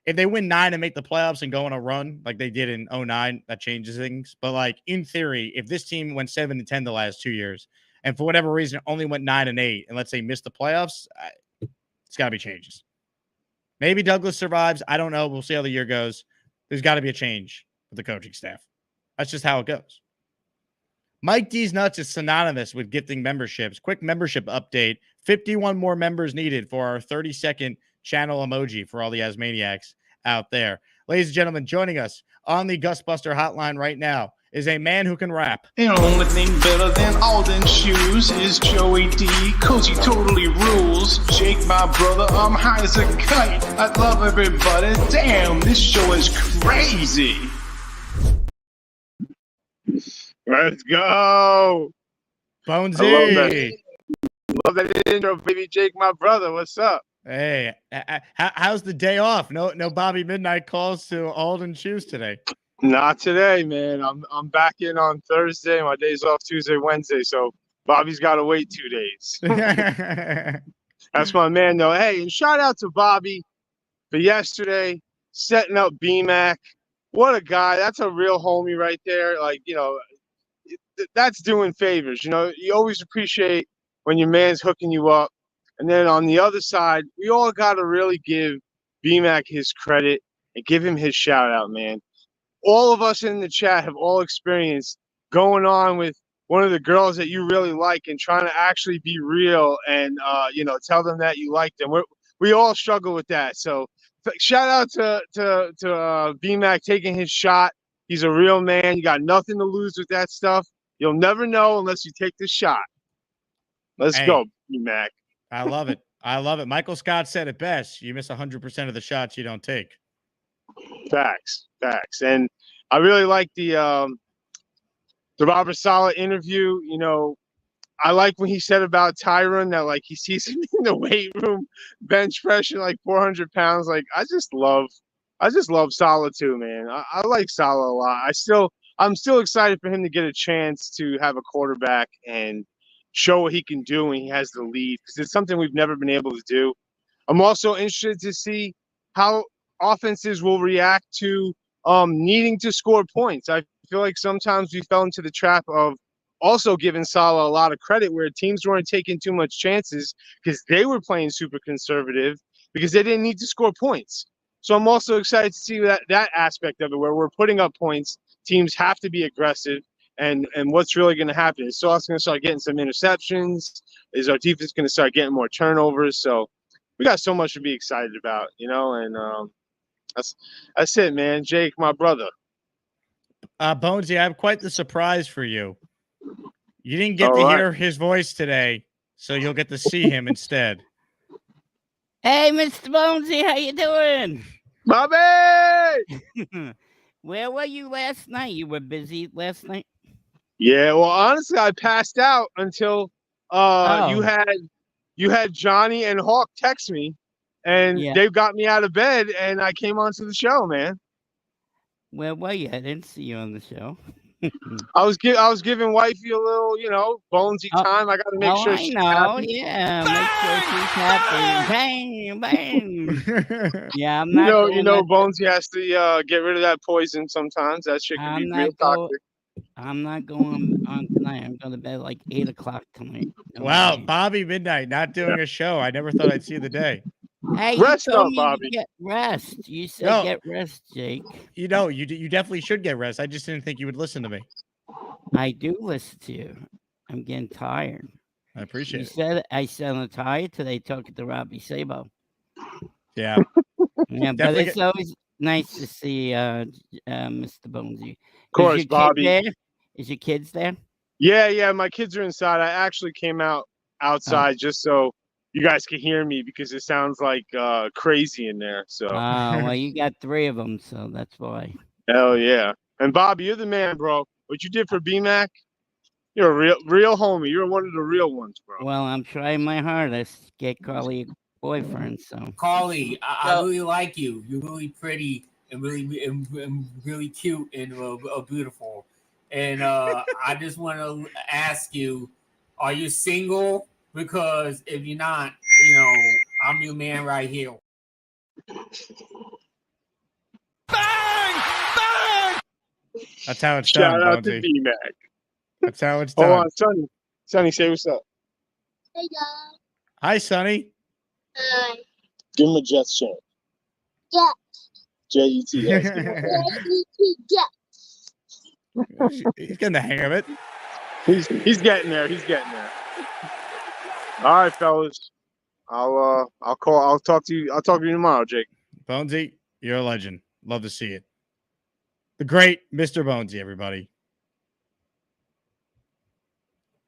if they win 9 and make the playoffs and go on a run like they did in 2009, that changes things. But like in theory, if this team went 7 and 10 the last 2 years and for whatever reason only went 9 and 8 and let's say missed the playoffs, it's got to be changes. Maybe Douglas survives. I don't know. We'll see how the year goes. There's got to be a change with the coaching staff. That's just how it goes. Mike D's Nuts is synonymous with gifting memberships. Quick membership update. 51 more members needed for our 30-second channel emoji for all the Asmaniacs out there. Ladies and gentlemen, joining us on the Gusbuster hotline right now is a man who can rap. The only thing better than Alden shoes is Joey D. Cozy totally rules. Jake, my brother, I'm high as a kite. I love everybody. Damn, this show is crazy. Let's go. Bonesy. Love that intro, baby. Jake, my brother. What's up? Hey, how's the day off? No Bobby Midnight calls to Alden Shoes today. Not today, man. I'm back in on Thursday. My day's off Tuesday, Wednesday. So Bobby's got to wait 2 days. That's my man, though. Hey, and shout out to Bobby for yesterday setting up BMAC. What a guy. That's a real homie right there. Like, that's doing favors. You always appreciate when your man's hooking you up. And then on the other side, we all got to really give BMAC his credit and give him his shout out, man. All of us in the chat have all experienced going on with one of the girls that you really like and trying to actually be real and, tell them that you like them. We all struggle with that. So shout out to BMAC taking his shot. He's a real man. You got nothing to lose with that stuff. You'll never know unless you take the shot. Let's go, BMAC. I love it. I love it. Michael Scott said it best. You miss 100% of the shots you don't take. Facts. And I really like the Robert Saleh interview. I like when he said about Tyron that like he sees him in the weight room bench pressing like 400 pounds. Like I just love Saleh too, man. I like Saleh a lot. I'm still excited for him to get a chance to have a quarterback and show what he can do when he has the lead, because it's something we've never been able to do. I'm also interested to see how offenses will react to needing to score points. I feel like sometimes we fell into the trap of also giving Saleh a lot of credit where teams weren't taking too much chances because they were playing super conservative because they didn't need to score points. So I'm also excited to see that aspect of it where we're putting up points. Teams have to be aggressive. And what's really going to happen is Sauce going to start getting some interceptions. Is our defense going to start getting more turnovers? So we got so much to be excited about, and that's it, man. Jake, my brother. Bonesy, I have quite the surprise for you. You didn't get to hear his voice today, so you'll get to see him instead. Hey, Mr. Bonesy, how you doing? Bobby! Where were you last night? You were busy last night? Yeah, well, honestly, I passed out until you had Johnny and Hawk text me, and they got me out of bed, and I came onto the show, man. Where were you? I didn't see you on the show. I was giving wifey a little, bonesy time. I got to make sure she's happy. Yeah, make sure she's happy. Bang, bang. Yeah, I'm not. Bonesy has to get rid of that poison sometimes. That shit can be real toxic. I'm not going on tonight. I'm going to bed like 8 o'clock tonight. Wow, Bobby Midnight not doing a show. I never thought I'd see the day. Hey, rest up, Bobby. Get rest. You said get rest, Jake. You definitely should get rest. I just didn't think you would listen to me. I do listen to you. I'm getting tired. I appreciate it. I said I'm tired today talking to Robby Sabo. Yeah. Yeah, but Nice to see Mr. Bonesy. Of course, Is your Bobby. kid there? Is your kids there? Yeah, my kids are inside. I actually came Oh. outside just so you guys can hear me because it sounds like crazy in there. So Well, you got 3 of them, so that's why. hell yeah. And Bobby, you're the man, bro. What you did for BMAC, you're a real homie. You're one of the real ones, bro. Well, I'm trying my hardest to get Carly a boyfriend. So Carly, I really like you. You're really pretty and really cute and beautiful. And I just want to ask you, are you single? Because if you're not, I'm your man right here. That's how it's Shout done, out Bonesy. to BMAC. That's how it's done. Hold on, Sonny. Sonny, say what's up. Hey, guys. Hi, Sonny. Hi. Give him a Jets chant. Yeah. J-E-T-S. He's getting the hang of it. He's getting there. He's getting there. All right, fellas. I'll talk to you tomorrow, Jake. Bonesy, you're a legend. Love to see it. The great Mr. Bonesy, everybody.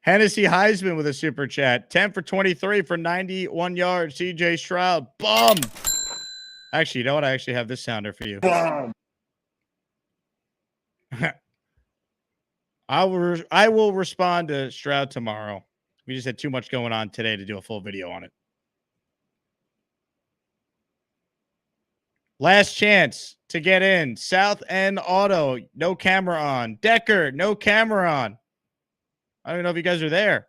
Hennessy Heisman with a super chat. 10 for 23 for 91 yards. CJ Stroud. Bum. Actually, you know what? I actually have this sounder for you. Bum. I will respond to Stroud tomorrow. We just had too much going on today to do a full video on it. Last chance to get in. South End Auto, no camera on. Decker, no camera on. I don't even know if you guys are there.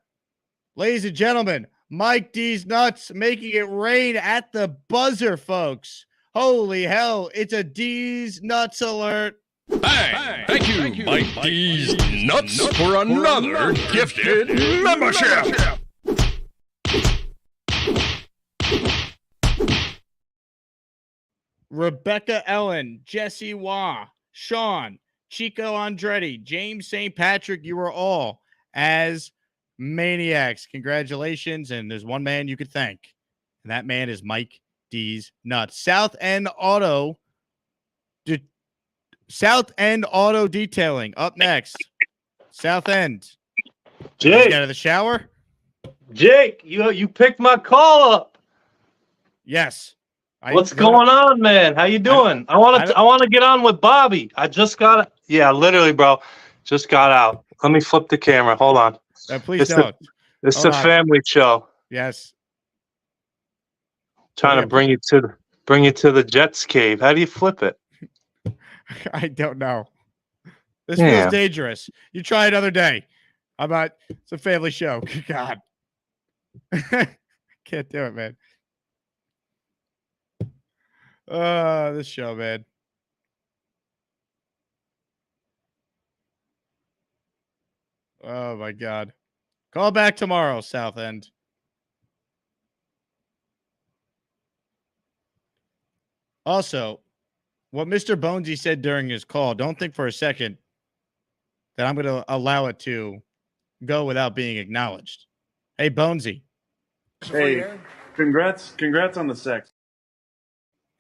Ladies and gentlemen, Mike D's Nuts making it rain at the buzzer, folks. Holy hell, it's a D's Nuts alert. Hey, thank you, Mike D's Nuts, for another gifted membership. Rebecca Ellen, Jesse Wah, Sean, Chico Andretti, James St. Patrick, you are all as maniacs. Congratulations. And there's one man you could thank, and that man is Mike D's Nuts. South End Auto Detailing up next. South End. Jake, out of the shower. Jake, you picked my call up. Yes. What's going on, man? How you doing? I want to get on with Bobby. I just got literally, bro. Just got out. Let me flip the camera. Hold on. Please don't. It's a family show. Yes. Trying to bring you to the Jets cave. How do you flip it? I don't know. This feels dangerous. You try another day. How about it's a family show? God. Can't do it, man. This show, man. Oh my God. Call back tomorrow, South End. Also, what Mr. Bonesy said during his call, don't think for a second that I'm going to allow it to go without being acknowledged. Hey, Bonesy. Hey, congrats on the sex.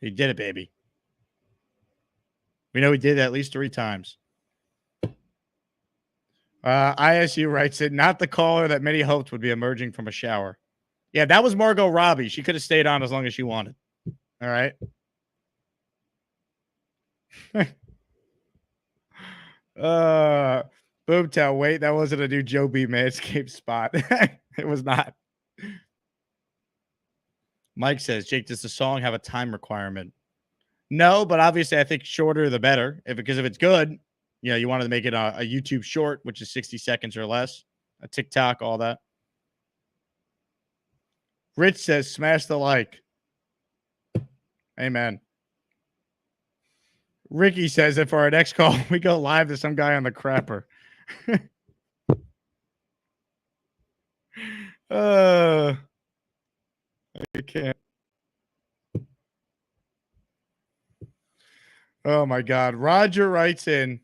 He did it, baby. We know he did it at least 3 times. ISU writes it, not the caller that many hoped would be emerging from a shower. Yeah, that was Margot Robbie. She could have stayed on as long as she wanted. All right. Boomtown, wait, that wasn't a new Joe B. Manscaped spot. It was not. Mike says, Jake, does the song have a time requirement? No, but obviously I think shorter the better. Because if it's good, you wanted to make it a YouTube short, which is 60 seconds or less, a TikTok, all that. Rich says, smash the like. Amen. Ricky says that for our next call, we go live to some guy on the crapper. I can't. Oh my God. Roger writes in,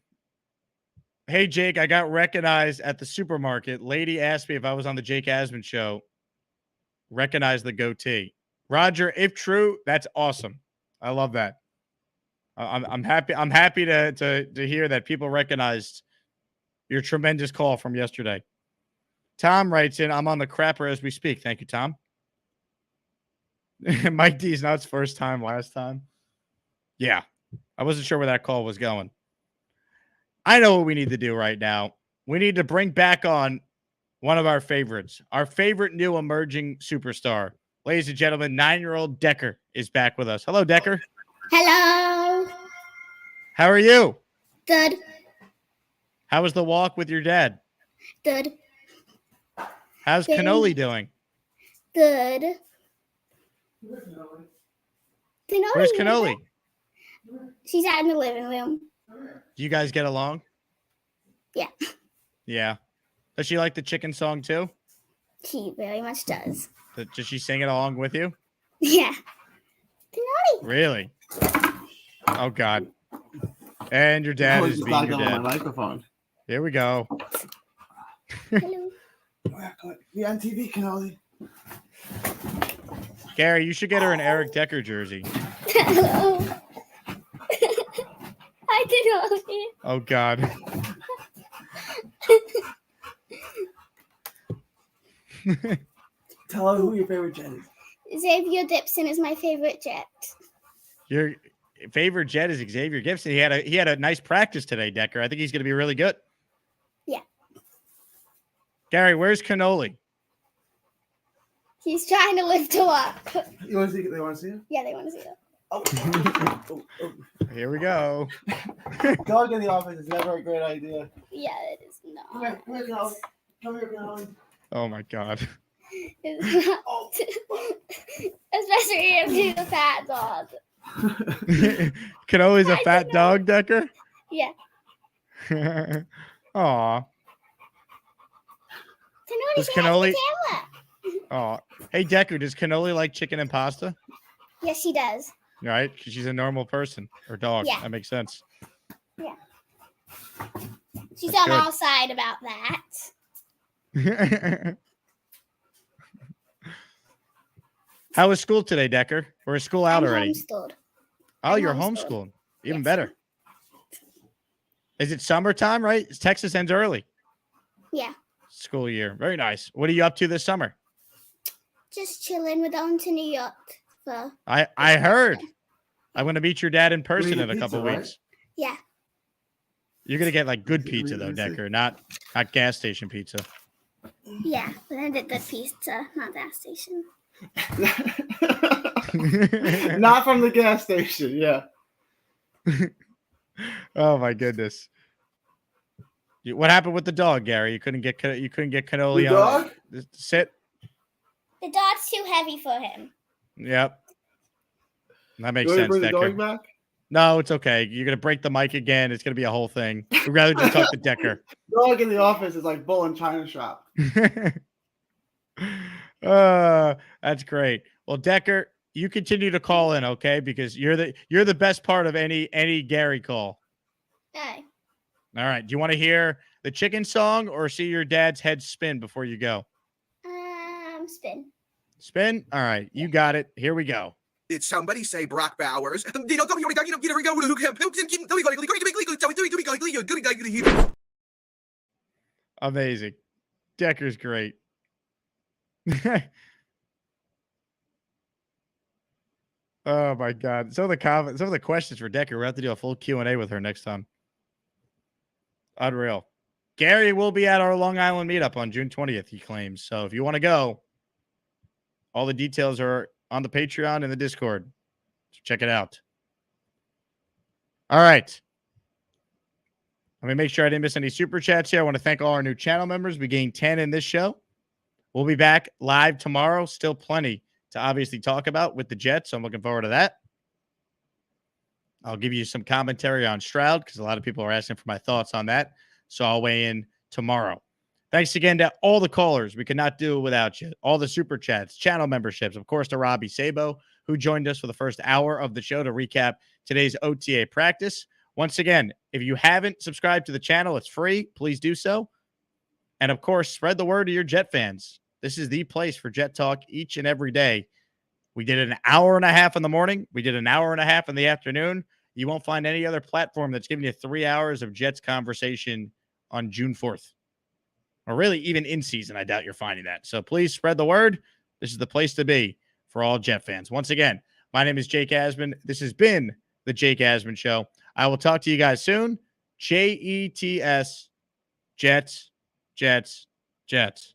hey Jake, I got recognized at the supermarket. Lady asked me if I was on the Jake Asman show. Recognize the goatee. Roger, if true, that's awesome. I love that. I'm happy. I'm happy to hear that people recognized your tremendous call from yesterday. Tom writes in, I'm on the crapper as we speak. Thank you, Tom. Mike D's not his first time, last time. Yeah. I wasn't sure where that call was going. I know what we need to do right now. We need to bring back on one of our favorites, our favorite new emerging superstar. Ladies and gentlemen, 9-year-old Decker is back with us. Hello, Decker. Hello. How are you? Good. How was the walk with your dad? Good. How's Cannoli doing? Good. Where's Cannoli? She's out in the living room. Do you guys get along? Yeah. Yeah. Does she like the chicken song too? She very much does. Does she sing it along with you? Yeah. Really? Oh, God. And your dad is being your dad. Microphone. Here we go. Hello. Be on TV, Cannoli. Gary, you should get her an Eric Decker jersey. Hello. I did all of it. Oh, God. Tell her who your favorite Jet is. Xavier Dipson is my favorite Jet. Your favorite Jet is Xavier Gibson. He had a nice practice today, Decker. I think he's going to be really good. Yeah. Gary, where's Cannoli? He's trying to lift her up. You want to see? They want to see her? Yeah, they want to see her. Here we go. Dog in the office is never a great idea. Yeah, it is not. Come here, Cannoli. Come here, Cannoli. Oh, my God. It's not. Especially if he's a fat dog. Cannoli's a fat dog, Decker? Yeah. Aw. Does Cannoli? Oh, hey Decker, does Cannoli like chicken and pasta? Yes, she does. Right, because she's a normal person or dog. Yeah. That makes sense. Yeah. She's That's on good. our side about that. How was school today, Decker? Or is school out I'm already? homeschooled. Oh, I'm you're homeschooled. homeschooled. Even Yes. better. Is it summertime, right? Texas ends early. Yeah. School year. Very nice. What are you up to this summer? Just chilling. We're going to New York for. I heard. I'm going to meet your dad in person eating in a couple pizza, right? weeks. Yeah. You're going to get like good pizza though, Decker, not gas station pizza. Yeah. We're going to get good pizza, not gas station. Not from the gas station. Yeah. Oh my goodness. What happened with the dog, Gary? You couldn't get Cannoli The dog? on. Sit. The dog's too heavy for him. Yep. That makes You want to sense, bring the Decker. dog back? No, it's okay. You're gonna break the mic again. It's gonna be a whole thing. We'd rather just talk to Decker. Dog in the office is like bull in China shop. That's great. Well, Decker, you continue to call in, okay? Because you're the best part of any Gary call. Okay. All right. Do you want to hear the chicken song or see your dad's head spin before you go? Spin. Spin? All right. You got it. Here we go. Did somebody say Brock Bowers? Amazing. Decker's great. Oh my God. Some of the questions for Decker, we'll have to do a full Q&A with her next time. Unreal. Gary will be at our Long Island meetup on June 20th, he claims. So if you want to go, all the details are on the Patreon and the Discord. So check it out. All right. Let me make sure I didn't miss any super chats here. I want to thank all our new channel members. We gained 10 in this show. We'll be back live tomorrow. Still plenty to obviously talk about with the Jets. So I'm looking forward to that. I'll give you some commentary on Stroud because a lot of people are asking for my thoughts on that. So I'll weigh in tomorrow. Thanks again to all the callers. We could not do it without you. All the super chats, channel memberships, of course, to Robby Sabo, who joined us for the first hour of the show to recap today's OTA practice. Once again, if you haven't subscribed to the channel, it's free. Please do so. And of course, spread the word to your Jet fans. This is the place for Jet Talk each and every day. We did an hour and a half in the morning. We did an hour and a half in the afternoon. You won't find any other platform that's giving you 3 hours of Jets conversation on June 4th. Or really, even in season, I doubt you're finding that. So please spread the word. This is the place to be for all Jet fans. Once again, my name is Jake Asman. This has been the Jake Asman Show. I will talk to you guys soon. Jets, Jets, Jets, Jets.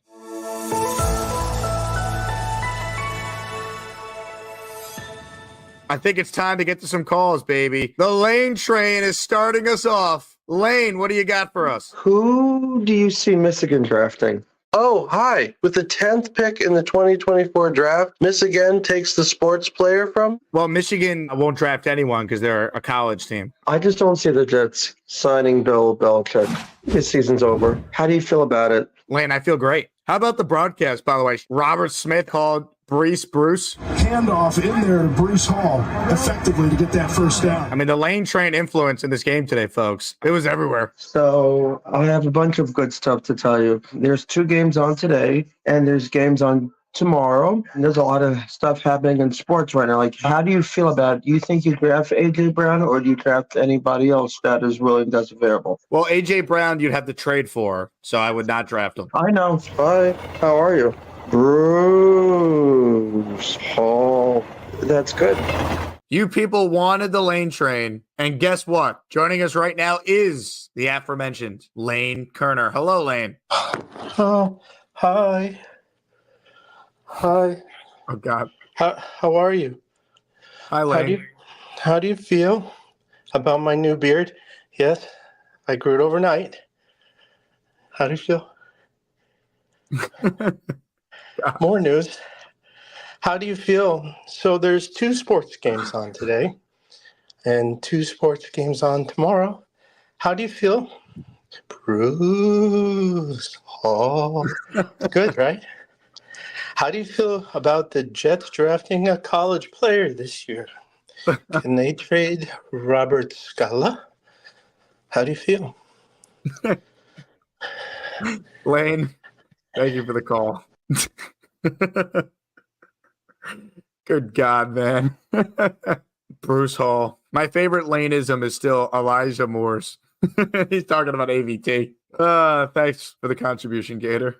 I think it's time to get to some calls, baby. The Lane train is starting us off. Lane, what do you got for us? Who do you see Michigan drafting? Oh, hi. With the 10th pick in the 2024 draft, Michigan takes the sports player from? Well, Michigan won't draft anyone because they're a college team. I just don't see the Jets signing Bill Belichick. His season's over. How do you feel about it? Lane, I feel great. How about the broadcast, by the way? Robert Smith called Bruce. Handoff in there to Bruce Hall effectively to get that first down. I mean, the Lane train influence in this game today, folks. It was everywhere. So I have a bunch of good stuff to tell you. There's 2 games on today, and there's games on tomorrow. And there's a lot of stuff happening in sports right now. Like, how do you feel about it? Do you think you draft A.J. Brown, or do you draft anybody else that is willing, that's available? Well, A.J. Brown, you'd have to trade for, so I would not draft him. I know. Hi. How are you? Bruce Hall. That's good. You people wanted the Lane train, and guess what? Joining us right now is the aforementioned Lane Kerner. Hello, Lane. Oh, hi. Hi. Oh, God. How are you? Hi, Lane. How do you feel about my new beard? Yes, I grew it overnight. How do you feel? More news. How do you feel? So there's 2 sports games on today and 2 sports games on tomorrow. How do you feel? Bruce Hall. Good, right? How do you feel about the Jets drafting a college player this year? Can they trade Robert Scala? How do you feel? Lane, thank you for the call. Good God, man. Bruce Hall. My favorite Laneism is still Elijah Moore's. He's talking about AVT. Thanks for the contribution, Gator.